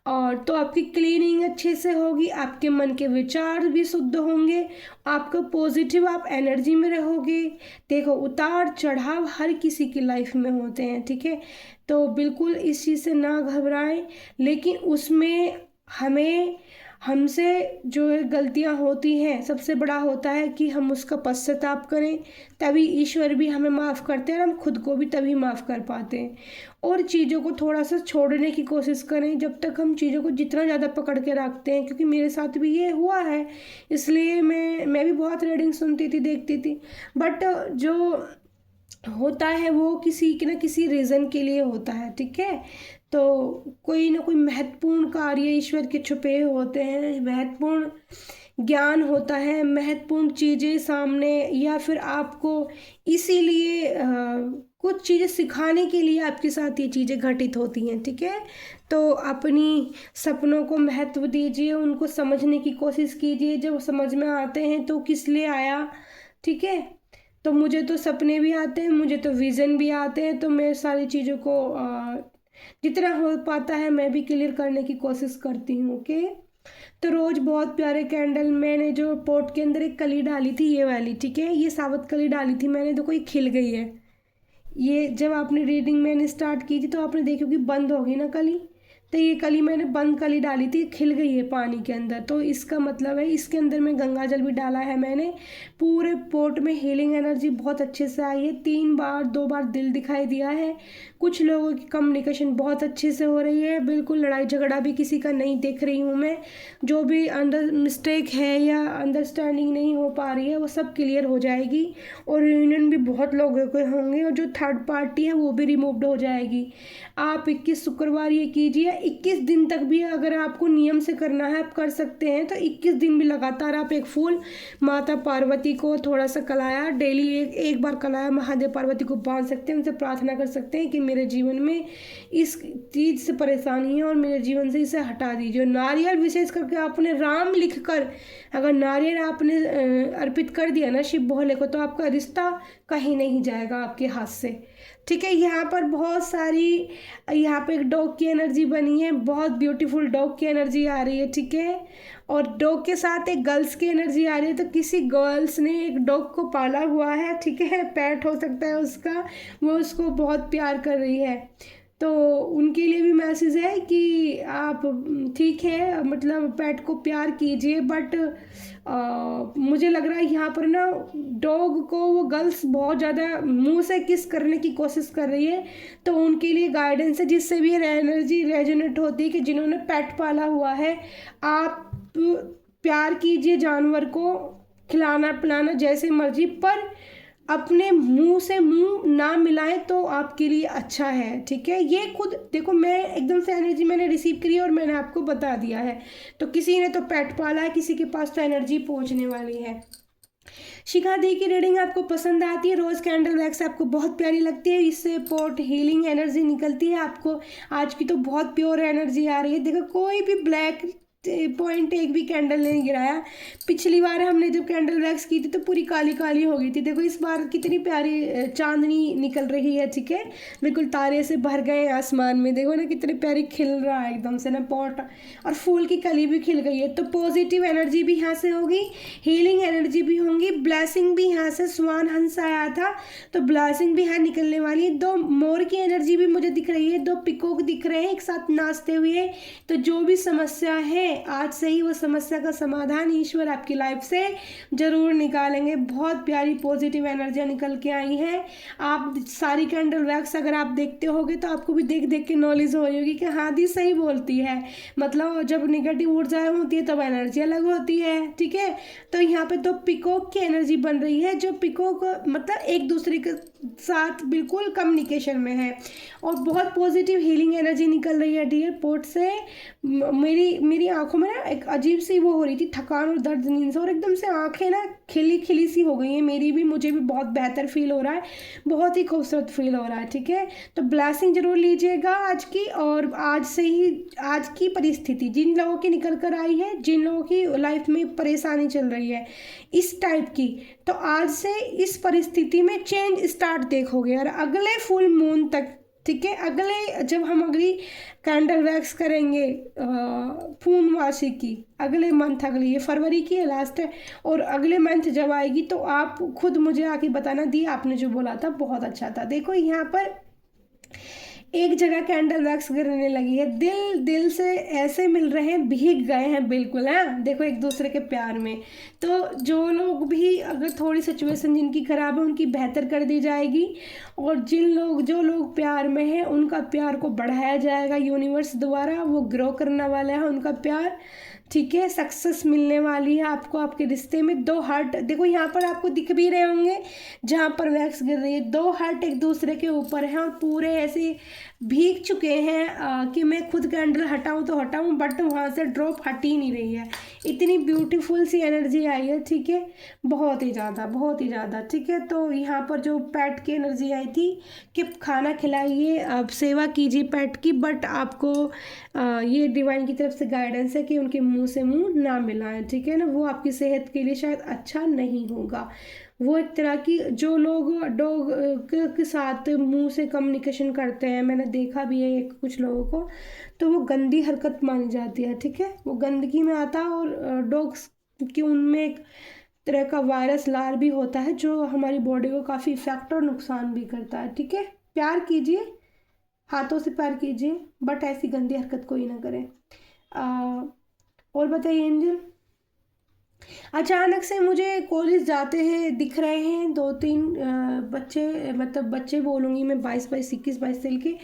और तो आपकी क्लीनिंग अच्छे से होगी, आपके मन के विचार भी शुद्ध होंगे, आपका पॉजिटिव आप एनर्जी में रहोगे। देखो उतार चढ़ाव हर किसी की लाइफ में होते हैं, ठीक है। तो बिल्कुल इस चीज़ से ना घबराएं, लेकिन उसमें हमें हमसे जो है गलतियां होती हैं, सबसे बड़ा होता है कि हम उसका पश्चाताप करें, तभी ईश्वर भी हमें माफ़ करते हैं और हम खुद को भी तभी माफ़ कर पाते हैं। और चीज़ों को थोड़ा सा छोड़ने की कोशिश करें। जब तक हम चीज़ों को जितना ज़्यादा पकड़ के रखते हैं, क्योंकि मेरे साथ भी ये हुआ है, इसलिए मैं भी बहुत रीडिंग सुनती थी, देखती थी, बट जो होता है वो किसी न किसी रीज़न के लिए होता है, ठीक है। तो कोई ना कोई महत्वपूर्ण कार्य ईश्वर के छुपे होते हैं, महत्वपूर्ण ज्ञान होता है, महत्वपूर्ण चीज़ें सामने, या फिर आपको इसीलिए कुछ चीज़ें सिखाने के लिए आपके साथ ये चीज़ें घटित होती हैं, ठीक है। तो अपनी सपनों को महत्व दीजिए, उनको समझने की कोशिश कीजिए। जब समझ में आते हैं तो किस लिए आया, ठीक है। तो मुझे तो सपने भी आते हैं, मुझे तो विज़न भी आते हैं, तो मैं सारी चीज़ों को जितना हो पाता है मैं भी क्लियर करने की कोशिश करती हूँ, ओके। तो रोज़ बहुत प्यारे कैंडल, मैंने जो पोट के अंदर एक कली डाली थी ये वाली, ठीक है, ये साबुत कली डाली थी मैंने, देखो ये खिल गई है। ये जब आपने रीडिंग मैंने स्टार्ट की थी तो आपने देखी कि बंद हो गई ना कली, तो ये कली मैंने बंद कली डाली थी, खिल गई है पानी के अंदर। तो इसका मतलब है इसके अंदर में गंगा जल भी डाला है मैंने। पूरे पोट में हीलिंग एनर्जी बहुत अच्छे से आई है। 3 बार 2 बार दिल दिखाई दिया है। कुछ लोगों की कम्युनिकेशन बहुत अच्छे से हो रही है, बिल्कुल लड़ाई झगड़ा भी किसी का नहीं देख रही हूँ मैं। जो भी अंडर मिस्टेक है या अंडरस्टैंडिंग नहीं हो पा रही है वो सब क्लियर हो जाएगी। और यूनियन भी बहुत लोगों के होंगे, और जो थर्ड पार्टी है वो भी रिमूव्ड हो जाएगी। आप 21 शुक्रवार ये कीजिए, 21 दिन तक भी अगर आपको नियम से करना है आप कर सकते हैं। तो 21 दिन भी लगातार आप एक फूल माता पार्वती को थोड़ा सा कलाया, डेली एक बार कलाया महादेव पार्वती को बांध सकते हैं, उनसे प्रार्थना कर सकते हैं कि मेरे जीवन में इस चीज़ से परेशानी है और मेरे जीवन से इसे हटा दीजिए। नारियल विशेष करके आपने राम लिख कर अगर नारियल आपने अर्पित कर दिया ना शिव भोले को, तो आपका रिश्ता कहीं नहीं जाएगा आपके हाथ से, ठीक है। यहाँ पर बहुत सारी, यहाँ पे एक डॉग की एनर्जी बनी है, बहुत ब्यूटीफुल डॉग की एनर्जी आ रही है, ठीक है। और डॉग के साथ एक गर्ल्स की एनर्जी आ रही है, तो किसी गर्ल्स ने एक डॉग को पाला हुआ है, ठीक है, पेट हो सकता है उसका, वो उसको बहुत प्यार कर रही है। तो उनके लिए भी मैसेज है कि आप ठीक है, मतलब पेट को प्यार कीजिए, बट मुझे लग रहा है यहाँ पर ना डॉग को वो गर्ल्स बहुत ज़्यादा मुंह से किस करने की कोशिश कर रही है। तो उनके लिए गाइडेंस है, जिससे भी एनर्जी रेजोनेट होती है कि जिन्होंने पेट पाला हुआ है, आप प्यार कीजिए जानवर को, खिलाना पिलाना जैसे मर्जी, पर अपने मुंह से मुंह ना मिलाएं तो आपके लिए अच्छा है, ठीक है। ये खुद देखो, मैं एकदम से एनर्जी मैंने रिसीव करी है और मैंने आपको बता दिया है। तो किसी ने तो पेट पाला है, किसी के पास तो एनर्जी पहुंचने वाली है। शिखा दी की रीडिंग आपको पसंद आती है, रोज कैंडल वैक्स आपको बहुत प्यारी लगती है, इससे पोर्ट हीलिंग एनर्जी निकलती है आपको। आज की तो बहुत प्योर एनर्जी आ रही है। देखो कोई भी ब्लैक पॉइंट एक भी कैंडल नहीं गिराया। पिछली बार हमने जब कैंडल वैक्स की थी तो पूरी काली काली हो गई थी। देखो इस बार कितनी प्यारी चांदनी निकल रही है, ठीक है। बिल्कुल तारे से भर गए आसमान में, देखो ना कितने प्यारी खिल रहा है एकदम से ना पॉट, और फूल की कली भी खिल गई है। तो पॉजिटिव एनर्जी भी यहाँ से होगी, हीलिंग एनर्जी भी होंगी, ब्लेसिंग भी यहाँ से, स्वान हंस आया था तो ब्लेसिंग भी यहाँ निकलने वाली है। दो मोर की एनर्जी भी मुझे दिख रही है, दो पिकॉक दिख रहे हैं एक साथ नाचते हुए। तो जो भी समस्या है आज से ही वो समस्या का समाधान ईश्वर आपकी लाइफ से जरूर निकालेंगे। बहुत प्यारी पॉजिटिव एनर्जियाँ निकल के आई हैं। आप सारी कैंडल वैक्स अगर आप देखते होगे तो आपको भी देख देख के नॉलेज हो जाएगी कि हाँ दी सही बोलती है। मतलब जब निगेटिव ऊर्जाएं होती है तब एनर्जी अलग होती है, ठीक है। तो यहाँ पे दो पिकॉक की एनर्जी बन रही है, जो पिकॉक मतलब एक दूसरे के साथ बिल्कुल कम्युनिकेशन में है, और बहुत पॉजिटिव हीलिंग एनर्जी निकल रही है डियर पोर्ट से। मेरी आंखों में ना एक अजीब सी वो हो रही थी, थकान और दर्द नींद से, और एकदम से आंखें ना खिली खिली सी हो गई हैं मेरी भी। मुझे भी बहुत बेहतर फील हो रहा है, बहुत ही खूबसूरत फील हो रहा है, ठीक है। तो ब्लेसिंग जरूर लीजिएगा आज की, और आज से ही आज की परिस्थिति जिन लोगों की निकल कर आई है, जिन लोगों की लाइफ में परेशानी चल रही है इस टाइप की, तो आज से इस परिस्थिति में चेंज स्टार्ट देखोगे। और अगले फुल मून तक, ठीक है, अगले जब हम अगली कैंडल वैक्स करेंगे पूर्णमासी की, अगले मंथ, अगली ये फरवरी की है लास्ट है, और अगले मंथ जब आएगी तो आप खुद मुझे आके बताना दी आपने जो बोला था बहुत अच्छा था। देखो यहाँ पर एक जगह कैंडल वैक्स गिरने लगी है, दिल दिल से ऐसे मिल रहे हैं, भीग गए हैं बिल्कुल है, देखो एक दूसरे के प्यार में। तो जो लोग भी अगर थोड़ी सिचुएशन जिनकी खराब है उनकी बेहतर कर दी जाएगी, और जो लोग प्यार में हैं उनका प्यार को बढ़ाया जाएगा यूनिवर्स द्वारा, वो ग्रो करने वाला है उनका प्यार, ठीक है। सक्सेस मिलने वाली है आपको आपके रिश्ते में। दो हार्ट देखो यहाँ पर आपको दिख भी रहे होंगे जहाँ पर वैक्स गिर रही है, दो हार्ट एक दूसरे के ऊपर हैं और पूरे ऐसे भीग चुके हैं कि मैं खुद कैंडल हटाऊं तो हटाऊं, बट वहाँ से ड्रॉप हट ही नहीं रही है। इतनी ब्यूटीफुल सी एनर्जी आई है, ठीक है, बहुत ही ज़्यादा, ठीक है। तो यहाँ पर जो पेट की एनर्जी आई थी कि खाना खिलाइए, आप सेवा कीजिए पेट की, बट आपको ये डिवाइन की तरफ से गाइडेंस है कि उनके मुंह से मुंह ना मिलाएं, ठीक है ना। वो आपकी सेहत के लिए शायद अच्छा नहीं होगा। वो एक तरह की जो लोग डॉग के साथ मुंह से कम्युनिकेशन करते हैं, मैंने देखा भी है कुछ लोगों को, तो वो गंदी हरकत मानी जाती है, ठीक है। वो गंदगी में आता है, और डॉग्स की उनमें एक तरह का वायरस लार भी होता है जो हमारी बॉडी को काफ़ी इफेक्ट और नुकसान भी करता है, ठीक है। प्यार कीजिए, हाथों से प्यार कीजिए, बट ऐसी गंदी हरकत कोई ना करे। और बताइए एंजल। अचानक से मुझे कॉलेज जाते हैं दिख रहे हैं दो तीन बच्चे, मतलब बच्चे बोलूँगी मैं, 22 22 21 22 साल के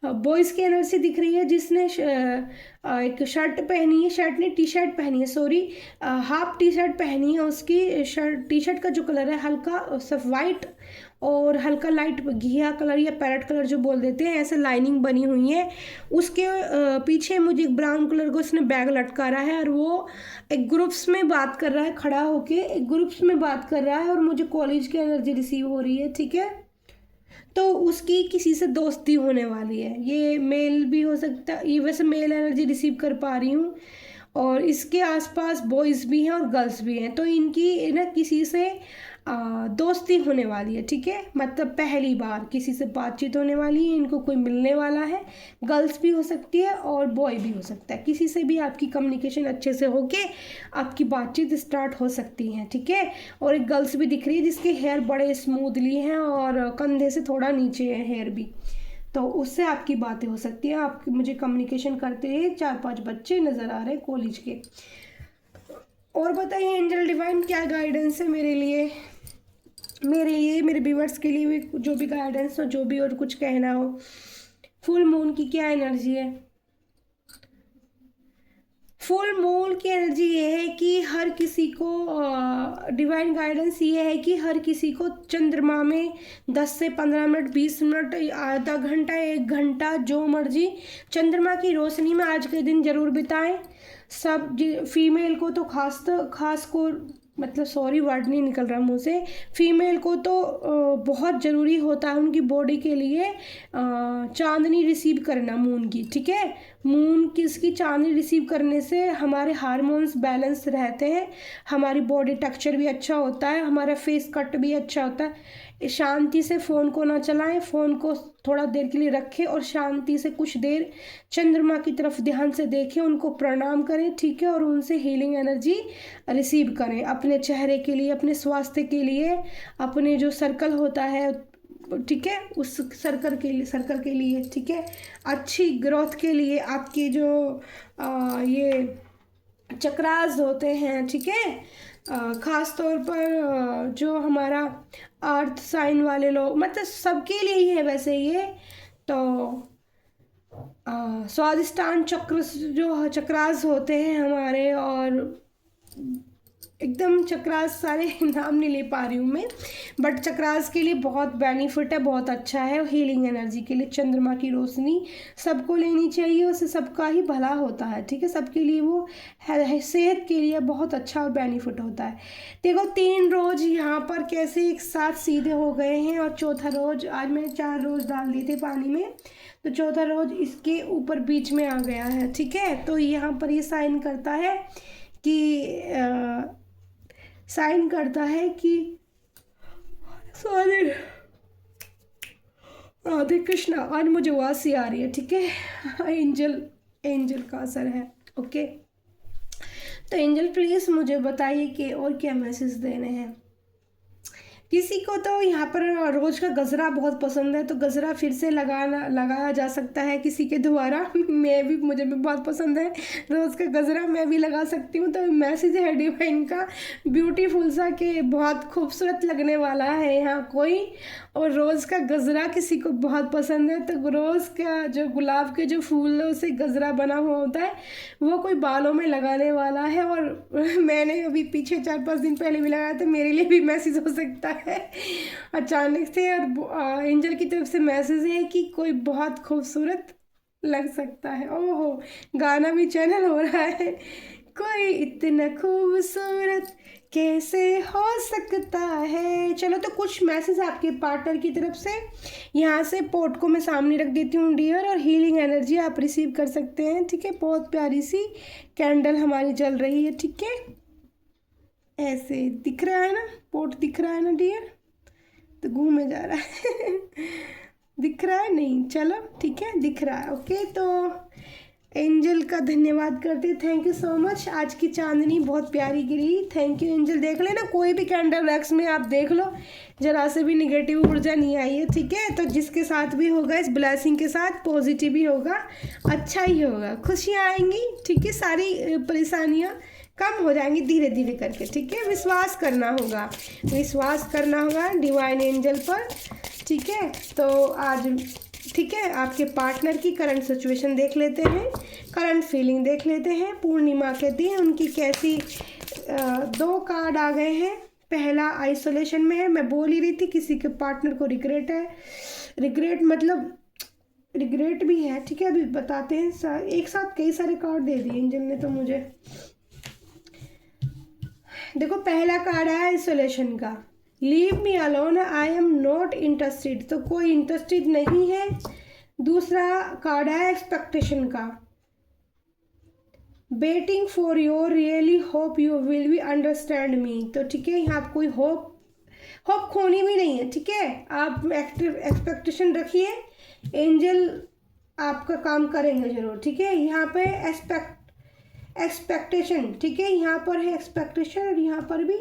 बॉयज़ की एनर्जी दिख रही है, जिसने एक शर्ट पहनी है, शर्ट नहीं टी शर्ट पहनी है, सॉरी, हाफ टी शर्ट पहनी है। उसकी शर्ट टी शर्ट का जो कलर है हल्का सब वाइट और हल्का लाइट घिया कलर या पैरेट कलर जो बोल देते हैं, ऐसे लाइनिंग बनी हुई है। उसके पीछे मुझे एक ब्राउन कलर का उसने बैग लटका रहा है, और वो एक ग्रुप्स में बात कर रहा है, खड़ा होके एक ग्रुप्स में बात कर रहा है, और मुझे कॉलेज की एनर्जी रिसीव हो रही है, ठीक है। तो उसकी किसी से दोस्ती होने वाली है, ये मेल भी हो सकता है, ये वैसे मेल एनर्जी रिसीव कर पा रही हूँ, और इसके आसपास बॉयज़ भी हैं और गर्ल्स भी हैं। तो इनकी ना किसी से दोस्ती होने वाली है, ठीक है। मतलब पहली बार किसी से बातचीत होने वाली है, इनको कोई मिलने वाला है, गर्ल्स भी हो सकती है और बॉय भी हो सकता है, किसी से भी आपकी कम्युनिकेशन अच्छे से होके आपकी बातचीत स्टार्ट हो सकती है, ठीक है। और एक गर्ल्स भी दिख रही है जिसके हेयर बड़े स्मूथली हैं और कंधे से थोड़ा नीचे है हेयर भी, तो उससे आपकी बातें हो सकती है। आप मुझे कम्युनिकेशन करते हैं 4 5 बच्चे नज़र आ रहे हैं कॉलेज के। और बताइए एंजल डिवाइन क्या गाइडेंस है मेरे लिए, मेरे व्यूअर्स के लिए भी, जो भी गाइडेंस हो, जो भी और कुछ कहना हो। फुल मून की क्या एनर्जी है? फुल मून की एनर्जी ये है कि हर किसी को डिवाइन गाइडेंस ये है कि हर किसी को चंद्रमा में 10 से 15 मिनट, 20 मिनट, आधा घंटा, 1 घंटा, जो मर्जी चंद्रमा की रोशनी में आज के दिन जरूर बिताएं। सब फीमेल को तो खास को मतलब सॉरी वर्ड नहीं निकल रहा मुंह से, फीमेल को तो बहुत ज़रूरी होता है उनकी बॉडी के लिए चांदनी रिसीव करना मून की, ठीक है। मून की इसकी चांदनी रिसीव करने से हमारे हार्मोन्स बैलेंस रहते हैं, हमारी बॉडी टेक्सचर भी अच्छा होता है, हमारा फेस कट भी अच्छा होता है। शांति से फ़ोन को ना चलाएं, फ़ोन को थोड़ा देर के लिए रखें और शांति से कुछ देर चंद्रमा की तरफ ध्यान से देखें, उनको प्रणाम करें, ठीक है, और उनसे हीलिंग एनर्जी रिसीव करें अपने चेहरे के लिए, अपने स्वास्थ्य के लिए, अपने जो सर्कल होता है, ठीक है, उस सर्कल के लिए, ठीक है, अच्छी ग्रोथ के लिए, आपके जो ये चक्रास होते हैं, ठीक है, ख़ास तौर पर जो हमारा अर्थ साइन वाले लोग, मतलब सबके लिए ही है वैसे ये तो। स्वादिष्टान चक्र जो चक्रास होते हैं हमारे, और एकदम चक्रास सारे नाम नहीं ले पा रही हूँ मैं, बट चक्रास के लिए बहुत बेनिफिट है, बहुत अच्छा है हीलिंग एनर्जी के लिए। चंद्रमा की रोशनी सबको लेनी चाहिए, उससे सबका ही भला होता है, ठीक है, सबके लिए वो सेहत के लिए बहुत अच्छा और बेनिफिट होता है। देखो 3 रोज यहाँ पर कैसे एक साथ सीधे हो गए हैं, और चौथा रोज आज मैंने 4 रोज डाल दिए थे पानी में, तो चौथा रोज इसके ऊपर बीच में आ गया है, ठीक है। तो यहाँ पर ये साइन करता है कि सॉरी राधे कृष्णा, आज मुझे आवाज़ सी आ रही है, ठीक है, एंजल का असर है, ओके। तो एंजल प्लीज़ मुझे बताइए कि और क्या मैसेज देने हैं। किसी को तो यहाँ पर रोज़ का गजरा बहुत पसंद है, तो गजरा फिर से लगाया जा सकता है किसी के द्वारा। मुझे भी बहुत पसंद है रोज़ का गजरा, मैं भी लगा सकती हूँ। तो मैसेज है डिवाइन का ब्यूटीफुल सा कि बहुत खूबसूरत लगने वाला है यहाँ कोई, और रोज़ का गजरा किसी को बहुत पसंद है, तो रोज़ का जो गुलाब के जो फूलों से गजरा बना हुआ होता है वो कोई बालों में लगाने वाला है। और मैंने अभी पीछे 4-5 दिन पहले भी लगाया, तो मेरे लिए भी मैसेज हो सकता है अचानक से। और एंजल की तरफ से मैसेज है कि कोई बहुत खूबसूरत लग सकता है। ओहो, गाना भी चैनल हो रहा है, कोई इतना खूबसूरत कैसे हो सकता है। चलो, तो कुछ मैसेज आपके पार्टनर की तरफ से यहाँ से पोर्ट को मैं सामने रख देती हूँ डियर, और हीलिंग एनर्जी आप रिसीव कर सकते हैं, ठीक है। बहुत प्यारी सी कैंडल हमारी जल रही है, ठीक है, ऐसे दिख रहा है ना, पोर्ट दिख रहा है ना डियर, तो घूमे जा रहा है दिख रहा है नहीं, चलो ठीक है, दिख रहा है, ओके। तो एंजल का धन्यवाद करते, थैंक यू सो मच। आज की चांदनी बहुत प्यारी गिरी, थैंक यू एंजल। देख लेना कोई भी कैंडल वैक्स में आप देख लो, जरा से भी निगेटिव ऊर्जा नहीं आई है, ठीक है। तो जिसके साथ भी होगा इस ब्लेसिंग के साथ पॉजिटिव ही होगा, अच्छा ही होगा, खुशियाँ आएंगी, ठीक है, सारी परेशानियाँ कम हो जाएंगी धीरे धीरे करके, ठीक है। विश्वास करना होगा डिवाइन एंजल पर, ठीक है। तो आज ठीक है, आपके पार्टनर की करंट सिचुएशन देख लेते हैं, करंट फीलिंग देख लेते हैं। पूर्णिमा के दिन उनकी कैसी 2 कार्ड आ गए हैं। पहला आइसोलेशन में है, मैं बोल ही रही थी किसी के पार्टनर को रिग्रेट है, रिग्रेट भी है, ठीक है, अभी बताते हैं। एक साथ कई सारे कार्ड दे दिए एंजल ने तो मुझे। देखो पहला कार्ड है आइसोलेशन का, leave me alone, I am not interested, तो कोई इंटरेस्टेड नहीं है। दूसरा कार्ड है एक्सपेक्टेशन का, waiting for your, really hope you will be understand me, तो ठीक है, यहाँ कोई होप खोनी भी नहीं है, ठीक है। आप एक्सपेक्टेशन रखिए, एंजल आपका काम करेंगे जरूर, ठीक है। यहाँ पे एक्सपेक्टेशन, ठीक है, यहाँ पर है एक्सपेक्टेशन, और यहाँ पर भी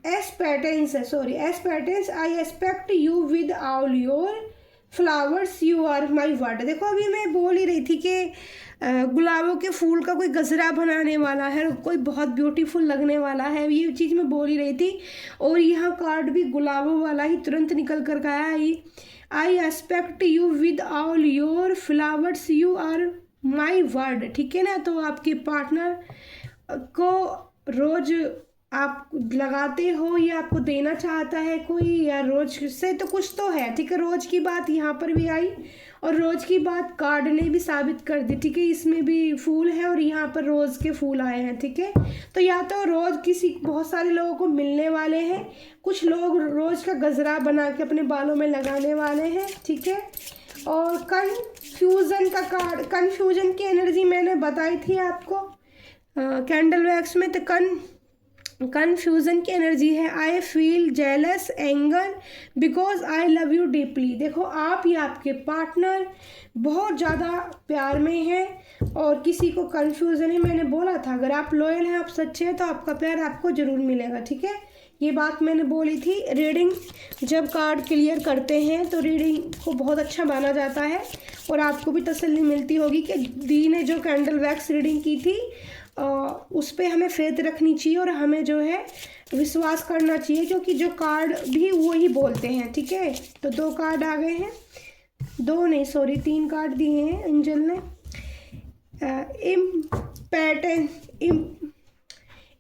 एस्पेक्टेंस है, sorry expectance. I expect you with all your flowers, you are my word. देखो अभी मैं बोल ही रही थी कि गुलाबों के फूल का कोई गजरा बनाने वाला है, कोई बहुत ब्यूटीफुल लगने वाला है, ये चीज़ मैं बोल ही रही थी। और यहाँ कार्ड भी गुलाबों वाला ही तुरंत निकल कर गया है। I expect you with all your flowers, you are my word, ठीक है ना। तो आपके पार्टनर को रोज आप लगाते हो या आपको देना चाहता है कोई, या रोज से तो कुछ तो है, ठीक है। रोज की बात यहाँ पर भी आई और रोज की बात कार्ड ने भी साबित कर दी, ठीक है। इसमें भी फूल है और यहाँ पर रोज के फूल आए हैं, ठीक है। तो या तो रोज किसी बहुत सारे लोगों को मिलने वाले हैं, कुछ लोग रोज का गजरा बना के अपने बालों में लगाने वाले हैं, ठीक है। और कन्फ्यूज़न का कार्ड, कन्फ्यूजन की एनर्जी मैंने बताई थी आपको कैंडल वैक्स में। तो कन्फ्यूज़न की एनर्जी है। I feel jealous anger because I love you deeply. देखो आप या आपके पार्टनर बहुत ज़्यादा प्यार में हैं और किसी को कन्फ्यूज़न है। मैंने बोला था अगर आप लॉयल हैं, आप सच्चे हैं, तो आपका प्यार आपको ज़रूर मिलेगा, ठीक है। ये बात मैंने बोली थी। रीडिंग जब कार्ड क्लियर करते हैं तो रीडिंग को बहुत अच्छा माना जाता है और आपको भी तसल्ली मिलती होगी कि दी ने जो कैंडल वैक्स रीडिंग की थी उस पर हमें फेथ रखनी चाहिए और हमें जो है विश्वास करना चाहिए, क्योंकि जो कार्ड भी वही बोलते हैं, ठीक है। तो 2 कार्ड आ गए हैं, 2 नहीं सॉरी 3 कार्ड दिए हैं एंजल ने।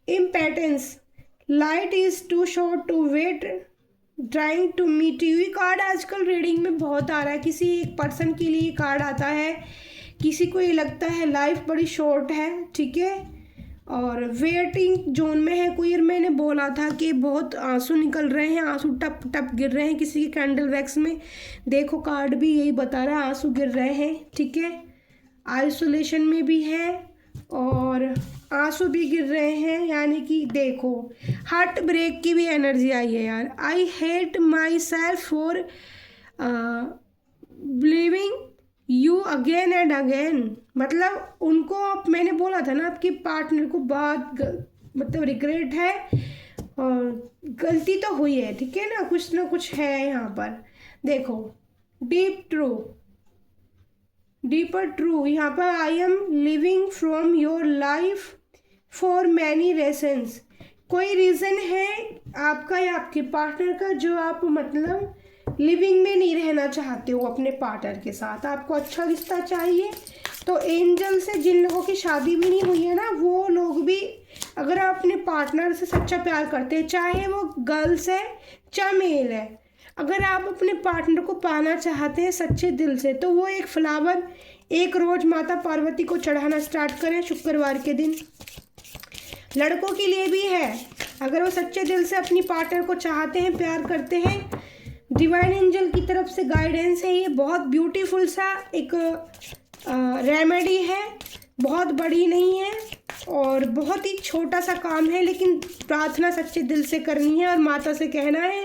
Impatience, light is too short to wait, trying to meet you. Card आजकल रीडिंग में बहुत आ रहा है। किसी एक पर्सन के लिए कार्ड आता है, किसी को ये लगता है लाइफ बड़ी शॉर्ट है, ठीक है, और वेटिंग जोन में है कोई। मैंने बोला था कि बहुत आंसू निकल रहे हैं, आंसू टप टप गिर रहे हैं किसी के कैंडल वैक्स में। देखो कार्ड भी यही बता रहा है, आंसू गिर रहे हैं, ठीक है। आइसोलेशन में भी है और आंसू भी गिर रहे हैं, यानी कि देखो हार्ट ब्रेक की भी एनर्जी आई है यार। I hate my self for believing you again and again. मतलब उनको मैंने बोला था ना आपके पार्टनर को बहुत मतलब रिग्रेट है और गलती तो हुई है, ठीक है ना कुछ है यहाँ पर। देखो डीपर ट्रू यहाँ पर। I am living from your life for many reasons. कोई रीज़न है आपका या आपके पार्टनर का जो आप मतलब लिविंग में नहीं रहना चाहते हो अपने पार्टनर के साथ, आपको अच्छा रिश्ता चाहिए। तो एंजल से जिन लोगों की शादी भी नहीं हुई है ना, वो लोग भी अगर आप अपने पार्टनर से सच्चा प्यार करते हैं, चाहे वो गर्ल्स है चाहे मेल है, अगर आप अपने पार्टनर को पाना चाहते हैं सच्चे दिल से, तो वो एक फ्लावर, एक रोज माता पार्वती को चढ़ाना स्टार्ट करें शुक्रवार के दिन। लड़कों के लिए भी है, अगर वो सच्चे दिल से अपनी पार्टनर को चाहते हैं, प्यार करते हैं, डिवाइन एंजल की तरफ से गाइडेंस है। ये बहुत ब्यूटीफुल सा एक रेमेडी है, बहुत बड़ी नहीं है और बहुत ही छोटा सा काम है, लेकिन प्रार्थना सच्चे दिल से करनी है और माता से कहना है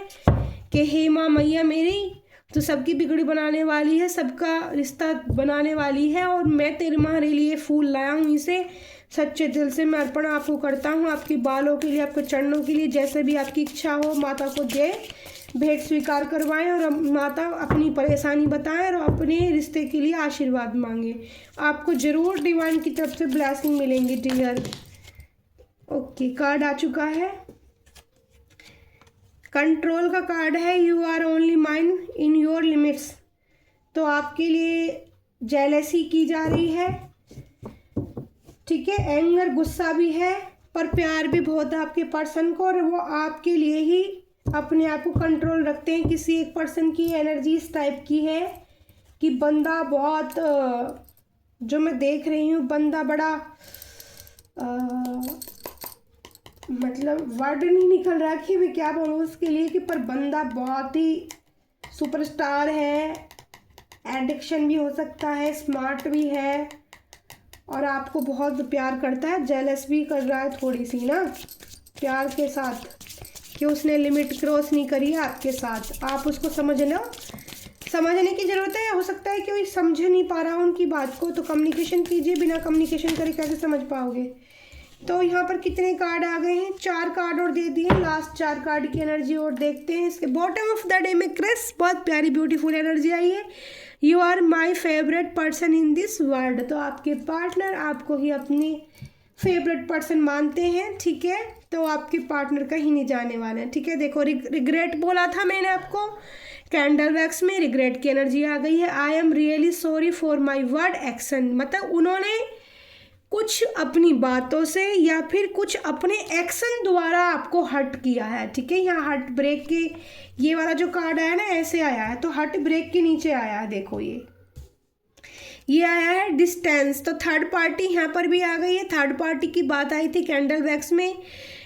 कि हे माँ मैया मेरी, तो सबकी बिगड़ी बनाने वाली है, सबका रिश्ता बनाने वाली है और मैं तुम्हारे लिए फूल लाया हूँ, इसे सच्चे दिल से मैं अर्पण आपको करता हूँ, आपके बालों के लिए, आपके चरणों के लिए, जैसे भी आपकी इच्छा हो माता को दे भेंट स्वीकार करवाएं और माता अपनी परेशानी बताएं और अपने रिश्ते के लिए आशीर्वाद मांगे। आपको ज़रूर डिवाइन की तरफ से ब्लेसिंग मिलेंगी डियर। ओके कार्ड आ चुका है, कंट्रोल का कार्ड है। You are only mine in your limits. तो आपके लिए जेलसी की जा रही है, ठीक है। एंगर गुस्सा भी है पर प्यार भी बहुत है आपके पर्सन को और वो आपके लिए ही अपने आप को कंट्रोल रखते हैं। किसी एक पर्सन की एनर्जी इस टाइप की है कि बंदा बहुत जो मैं देख रही हूँ, बंदा बड़ा मतलब वर्ड नहीं निकल रहा कि मैं क्या बोलूँ उसके लिए, कि पर बंदा बहुत ही सुपरस्टार है, एडिक्शन भी हो सकता है, स्मार्ट भी है और आपको बहुत प्यार करता है। जेलस भी कर रहा है थोड़ी सी ना प्यार के साथ कि उसने लिमिट क्रॉस नहीं करी है आपके साथ। आप उसको समझने की ज़रूरत है। हो सकता है कि कोई समझ नहीं पा रहा उनकी बात को, तो कम्युनिकेशन कीजिए। बिना कम्युनिकेशन करे कैसे समझ पाओगे। तो यहाँ पर कितने कार्ड आ गए हैं, 4 कार्ड और दे दिए। लास्ट 4 कार्ड की एनर्जी और देखते हैं। इसके बॉटम ऑफ द डे में क्रिस बहुत प्यारी ब्यूटीफुल एनर्जी आई है। You are my favourite person in this world. तो आपके पार्टनर आपको ही अपनी फेवरेट पर्सन मानते हैं, ठीक है। तो आपके पार्टनर कहीं नहीं जाने वाले हैं, ठीक है। देखो रिग्रेट बोला था मैंने आपको कैंडल वैक्स में रिग्रेट की एनर्जी आ गई है। आई am really sorry for my word action, मतलब उन्होंने कुछ अपनी बातों से या फिर कुछ अपने एक्शन द्वारा आपको हर्ट किया है, ठीक है। यहाँ हार्ट ब्रेक के ये वाला जो कार्ड आया ना ऐसे आया है, तो हार्ट ब्रेक के नीचे आया है, देखो ये आया है डिस्टेंस, तो थर्ड पार्टी यहाँ पर भी आ गई है। थर्ड पार्टी की बात आई थी कैंडल वैक्स में।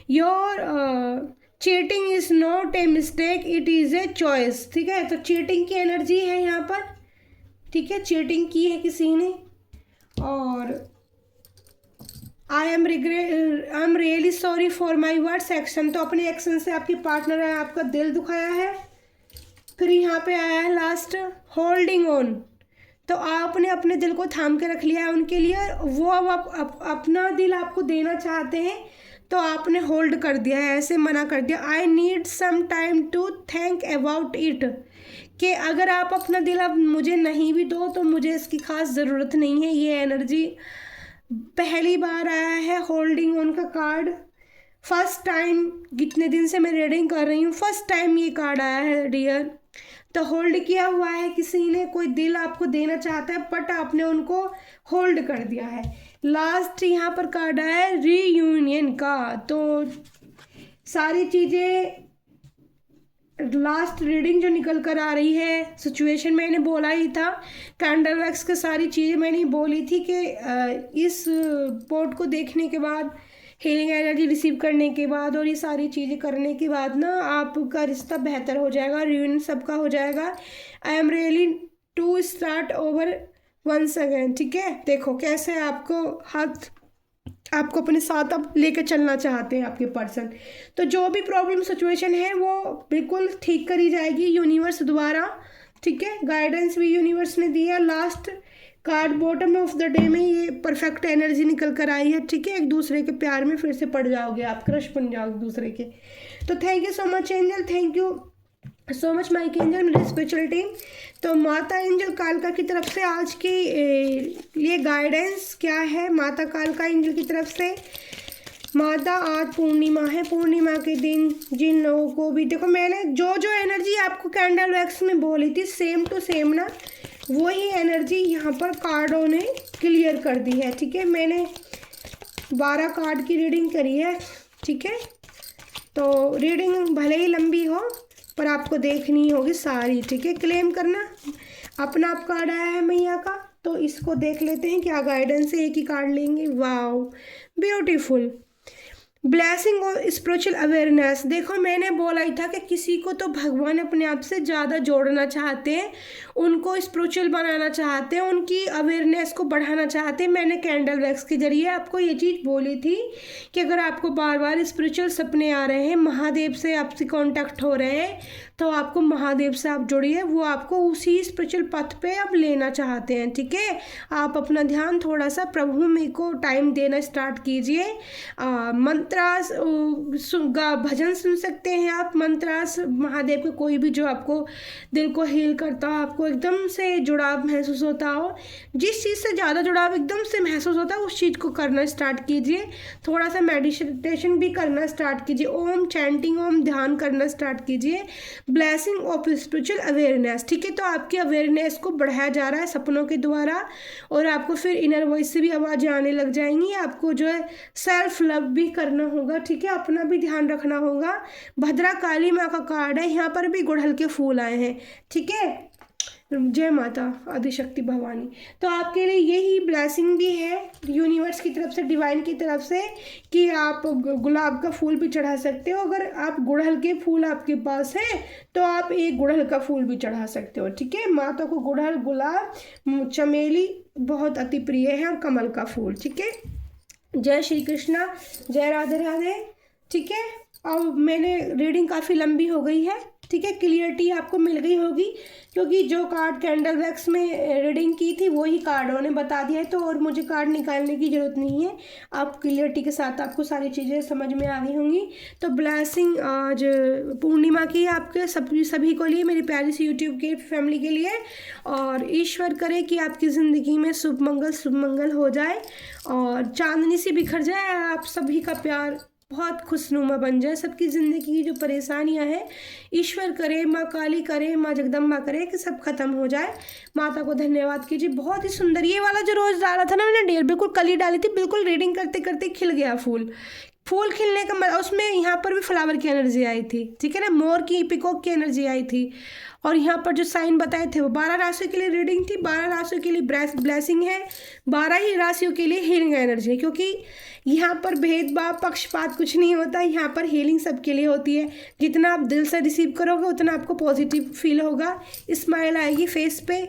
Your cheating is not a mistake, it is a choice, ठीक है। तो चीटिंग की एनर्जी है यहाँ पर, ठीक है, चीटिंग की है किसी ने। और आई am really sorry for my words action, तो अपने एक्शन से आपकी पार्टनर है आपका दिल दुखाया है। फिर यहाँ पे आया है लास्ट होल्डिंग ऑन, तो आपने अपने दिल को थाम के रख लिया है उनके लिए, वो अब अपना दिल आपको देना चाहते हैं तो आपने होल्ड कर दिया है, ऐसे मना कर दिया। I need some time to think about it, कि अगर आप अपना दिल अब मुझे नहीं भी दो तो मुझे इसकी खास ज़रूरत नहीं है। ये एनर्जी पहली बार आया है होल्डिंग ऑन का कार्ड, फर्स्ट टाइम, कितने दिन से मैं रीडिंग कर रही हूँ, फर्स्ट टाइम ये कार्ड आया है डियर। तो होल्ड किया हुआ है किसी ने, कोई दिल आपको देना चाहता है बट आपने उनको होल्ड कर दिया है। लास्ट यहाँ पर कार्ड आया है रीयूनियन का, तो सारी चीज़ें लास्ट रीडिंग जो निकल कर आ रही है, सिचुएशन मैंने बोला ही था, कैंडल वैक्स की सारी चीज़ें मैंने बोली थी कि इस पोर्ट को देखने के बाद, हीलिंग एनर्जी रिसीव करने के बाद और ये सारी चीज़ें करने के बाद ना आपका रिश्ता बेहतर हो जाएगा, रियूनियन सबका हो जाएगा। I am really to start over once again, ठीक है। देखो कैसे आपको आपको अपने साथ अब लेकर चलना चाहते हैं आपके पर्सन, तो जो भी प्रॉब्लम सिचुएशन है वो बिल्कुल ठीक करी जाएगी यूनिवर्स द्वारा, ठीक है। गाइडेंस भी यूनिवर्स ने दी है। Last card bottom of the day में ये परफेक्ट एनर्जी निकल कर आई है, ठीक है। एक दूसरे के प्यार में फिर से पड़ जाओगे आप, क्रश बन जाओगे दूसरे के। तो thank you so much angel, thank you so much Mike angel, मेरी स्पिरिचुअल टीम। तो माता एंजल कालका की तरफ से आज की ये गाइडेंस क्या है माता कालका एंजल की तरफ से। माता आज पूर्णिमा है, पूर्णिमा के दिन जिन लोगों को भी, देखो मैंने जो जो एनर्जी आपको कैंडल वैक्स में बोली थी सेम टू सेम ना, वही एनर्जी यहाँ पर कार्डों ने क्लियर कर दी है, ठीक है। मैंने 12 कार्ड की रीडिंग करी है, ठीक है। तो रीडिंग भले ही लंबी हो पर आपको देखनी होगी सारी, ठीक है। क्लेम करना अपना आप कार्ड आया है मैया का, तो इसको देख लेते हैं क्या गाइडेंस है। एक ही कार्ड लेंगे, वाओ ब्यूटीफुल, ब्लेसिंग और स्पिरिचुअल अवेयरनेस। देखो मैंने बोला ही था कि किसी को तो भगवान अपने आप से ज़्यादा जोड़ना चाहते हैं, उनको स्पिरिचुअल बनाना चाहते हैं, उनकी अवेयरनेस को बढ़ाना चाहते हैं। मैंने कैंडल वैक्स के जरिए आपको ये चीज़ बोली थी कि अगर आपको बार बार स्पिरिचुअल सपने आ रहे हैं, महादेव से आपसे कांटेक्ट हो रहे हैं, तो आपको महादेव से आप जुड़िए, वो आपको उसी स्पिरिचुअल पथ पे अब लेना चाहते हैं, ठीक है। आप अपना ध्यान थोड़ा सा प्रभु में को टाइम देना स्टार्ट कीजिए। मंत्रास भजन सुन सकते हैं आप, मंत्रास महादेव के कोई भी जो आपको दिल को हील करता हो, आपको एकदम से जुड़ाव महसूस होता हो, जिस चीज़ से ज़्यादा जुड़ाव एकदम से महसूस होता है उस चीज़ को करना स्टार्ट कीजिए। थोड़ा सा मेडिटेशन भी करना स्टार्ट कीजिए, ओम चैंटिंग, ओम ध्यान करना स्टार्ट कीजिए। ब्लेसिंग ऑफ स्पिरिचुअल अवेयरनेस, ठीक है। तो आपकी अवेयरनेस को बढ़ाया जा रहा है सपनों के द्वारा, और आपको फिर इनर वॉइस से भी आवाज़ आने लग जाएंगी। आपको जो है सेल्फ लव भी करना होगा, ठीक है, अपना भी ध्यान रखना होगा। भद्रा काली माँ का कार्ड है, यहाँ पर भी गुड़हल के फूल आए हैं, ठीक है। जय माता आदिशक्ति भवानी। तो आपके लिए यही ब्लेसिंग भी है यूनिवर्स की तरफ से, डिवाइन की तरफ से, कि आप गुलाब का फूल भी चढ़ा सकते हो। अगर आप गुड़हल के फूल आपके पास है तो आप एक गुड़हल का फूल भी चढ़ा सकते हो, ठीक है। माता को गुड़हल, गुलाब, चमेली बहुत अति प्रिय है, और कमल का फूल, ठीक है। जय श्री कृष्णा, जय राधे राधे, ठीक है। अब मैंने रीडिंग काफ़ी लंबी हो गई है, ठीक है। क्लियरिटी आपको मिल गई होगी, क्योंकि जो कार्ड कैंडल वैक्स में रीडिंग की थी वही कार्डों ने बता दिया है, तो और मुझे कार्ड निकालने की ज़रूरत नहीं है। आप क्लियरिटी के साथ आपको सारी चीज़ें समझ में आ गई होंगी। तो ब्लेसिंग आज पूर्णिमा की आपके सभी को लिए, मेरी प्यारी सी यूट्यूब की फैमिली के लिए, और ईश्वर करे कि आपकी ज़िंदगी में शुभ मंगल हो जाए और चांदनी सी बिखर जाए, आप सभी का प्यार बहुत खुशनुमा बन जाए, सबकी ज़िंदगी की जो परेशानियां हैं ईश्वर करे, माँ काली करे, माँ जगदम्बा करे कि सब खत्म हो जाए। माता को धन्यवाद कीजिए। बहुत ही सुंदर ये वाला जो रोज़ डाला था ना मैंने, डेढ़ बिल्कुल कली डाली थी, बिल्कुल रीडिंग करते करते खिल गया फूल। फूल खिलने का उसमें यहाँ पर भी फ्लावर की एनर्जी आई थी, ठीक है ना, मोर की, पिकॉक की एनर्जी आई थी। और यहाँ पर जो साइन बताए थे वो 12 राशियों के लिए रीडिंग थी, 12 राशियों के लिए ब्लेसिंग है, 12 ही राशियों के लिए हीलिंग एनर्जी है। क्योंकि यहाँ पर भेदभाव पक्षपात कुछ नहीं होता, यहाँ पर हीलिंग सबके लिए होती है। जितना आप दिल से रिसीव करोगे उतना आपको पॉजिटिव फील होगा, स्माइल आएगी फेस पे।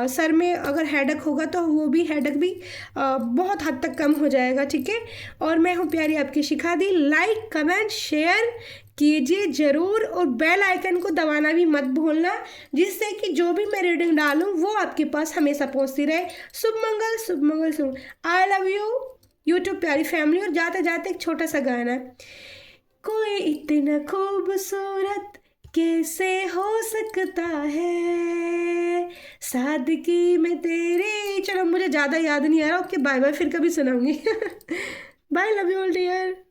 सर में अगर हेडेक होगा तो वो भी हेडेक भी बहुत हद तक कम हो जाएगा, ठीक है। और मैं हूँ प्यारी आपकी शिखा दी। लाइक कमेंट शेयर कीजिए ज़रूर, और बेल आइकन को दबाना भी मत भूलना, जिससे कि जो भी मैं रीडिंग डालूँ वो आपके पास हमेशा पहुँचती रहे। शुभ मंगल, शुभ मंगल, शुभ। आई लव यू यूट्यूब प्यारी फैमिली। और जाते जाते एक छोटा सा गाना, कोई इतना खूबसूरत कैसे हो सकता है, सादगी में तेरे। चलो मुझे ज़्यादा याद नहीं आ रहा, ओके बाय बाय, फिर कभी सुनाऊंगी। Bye, love you all dear.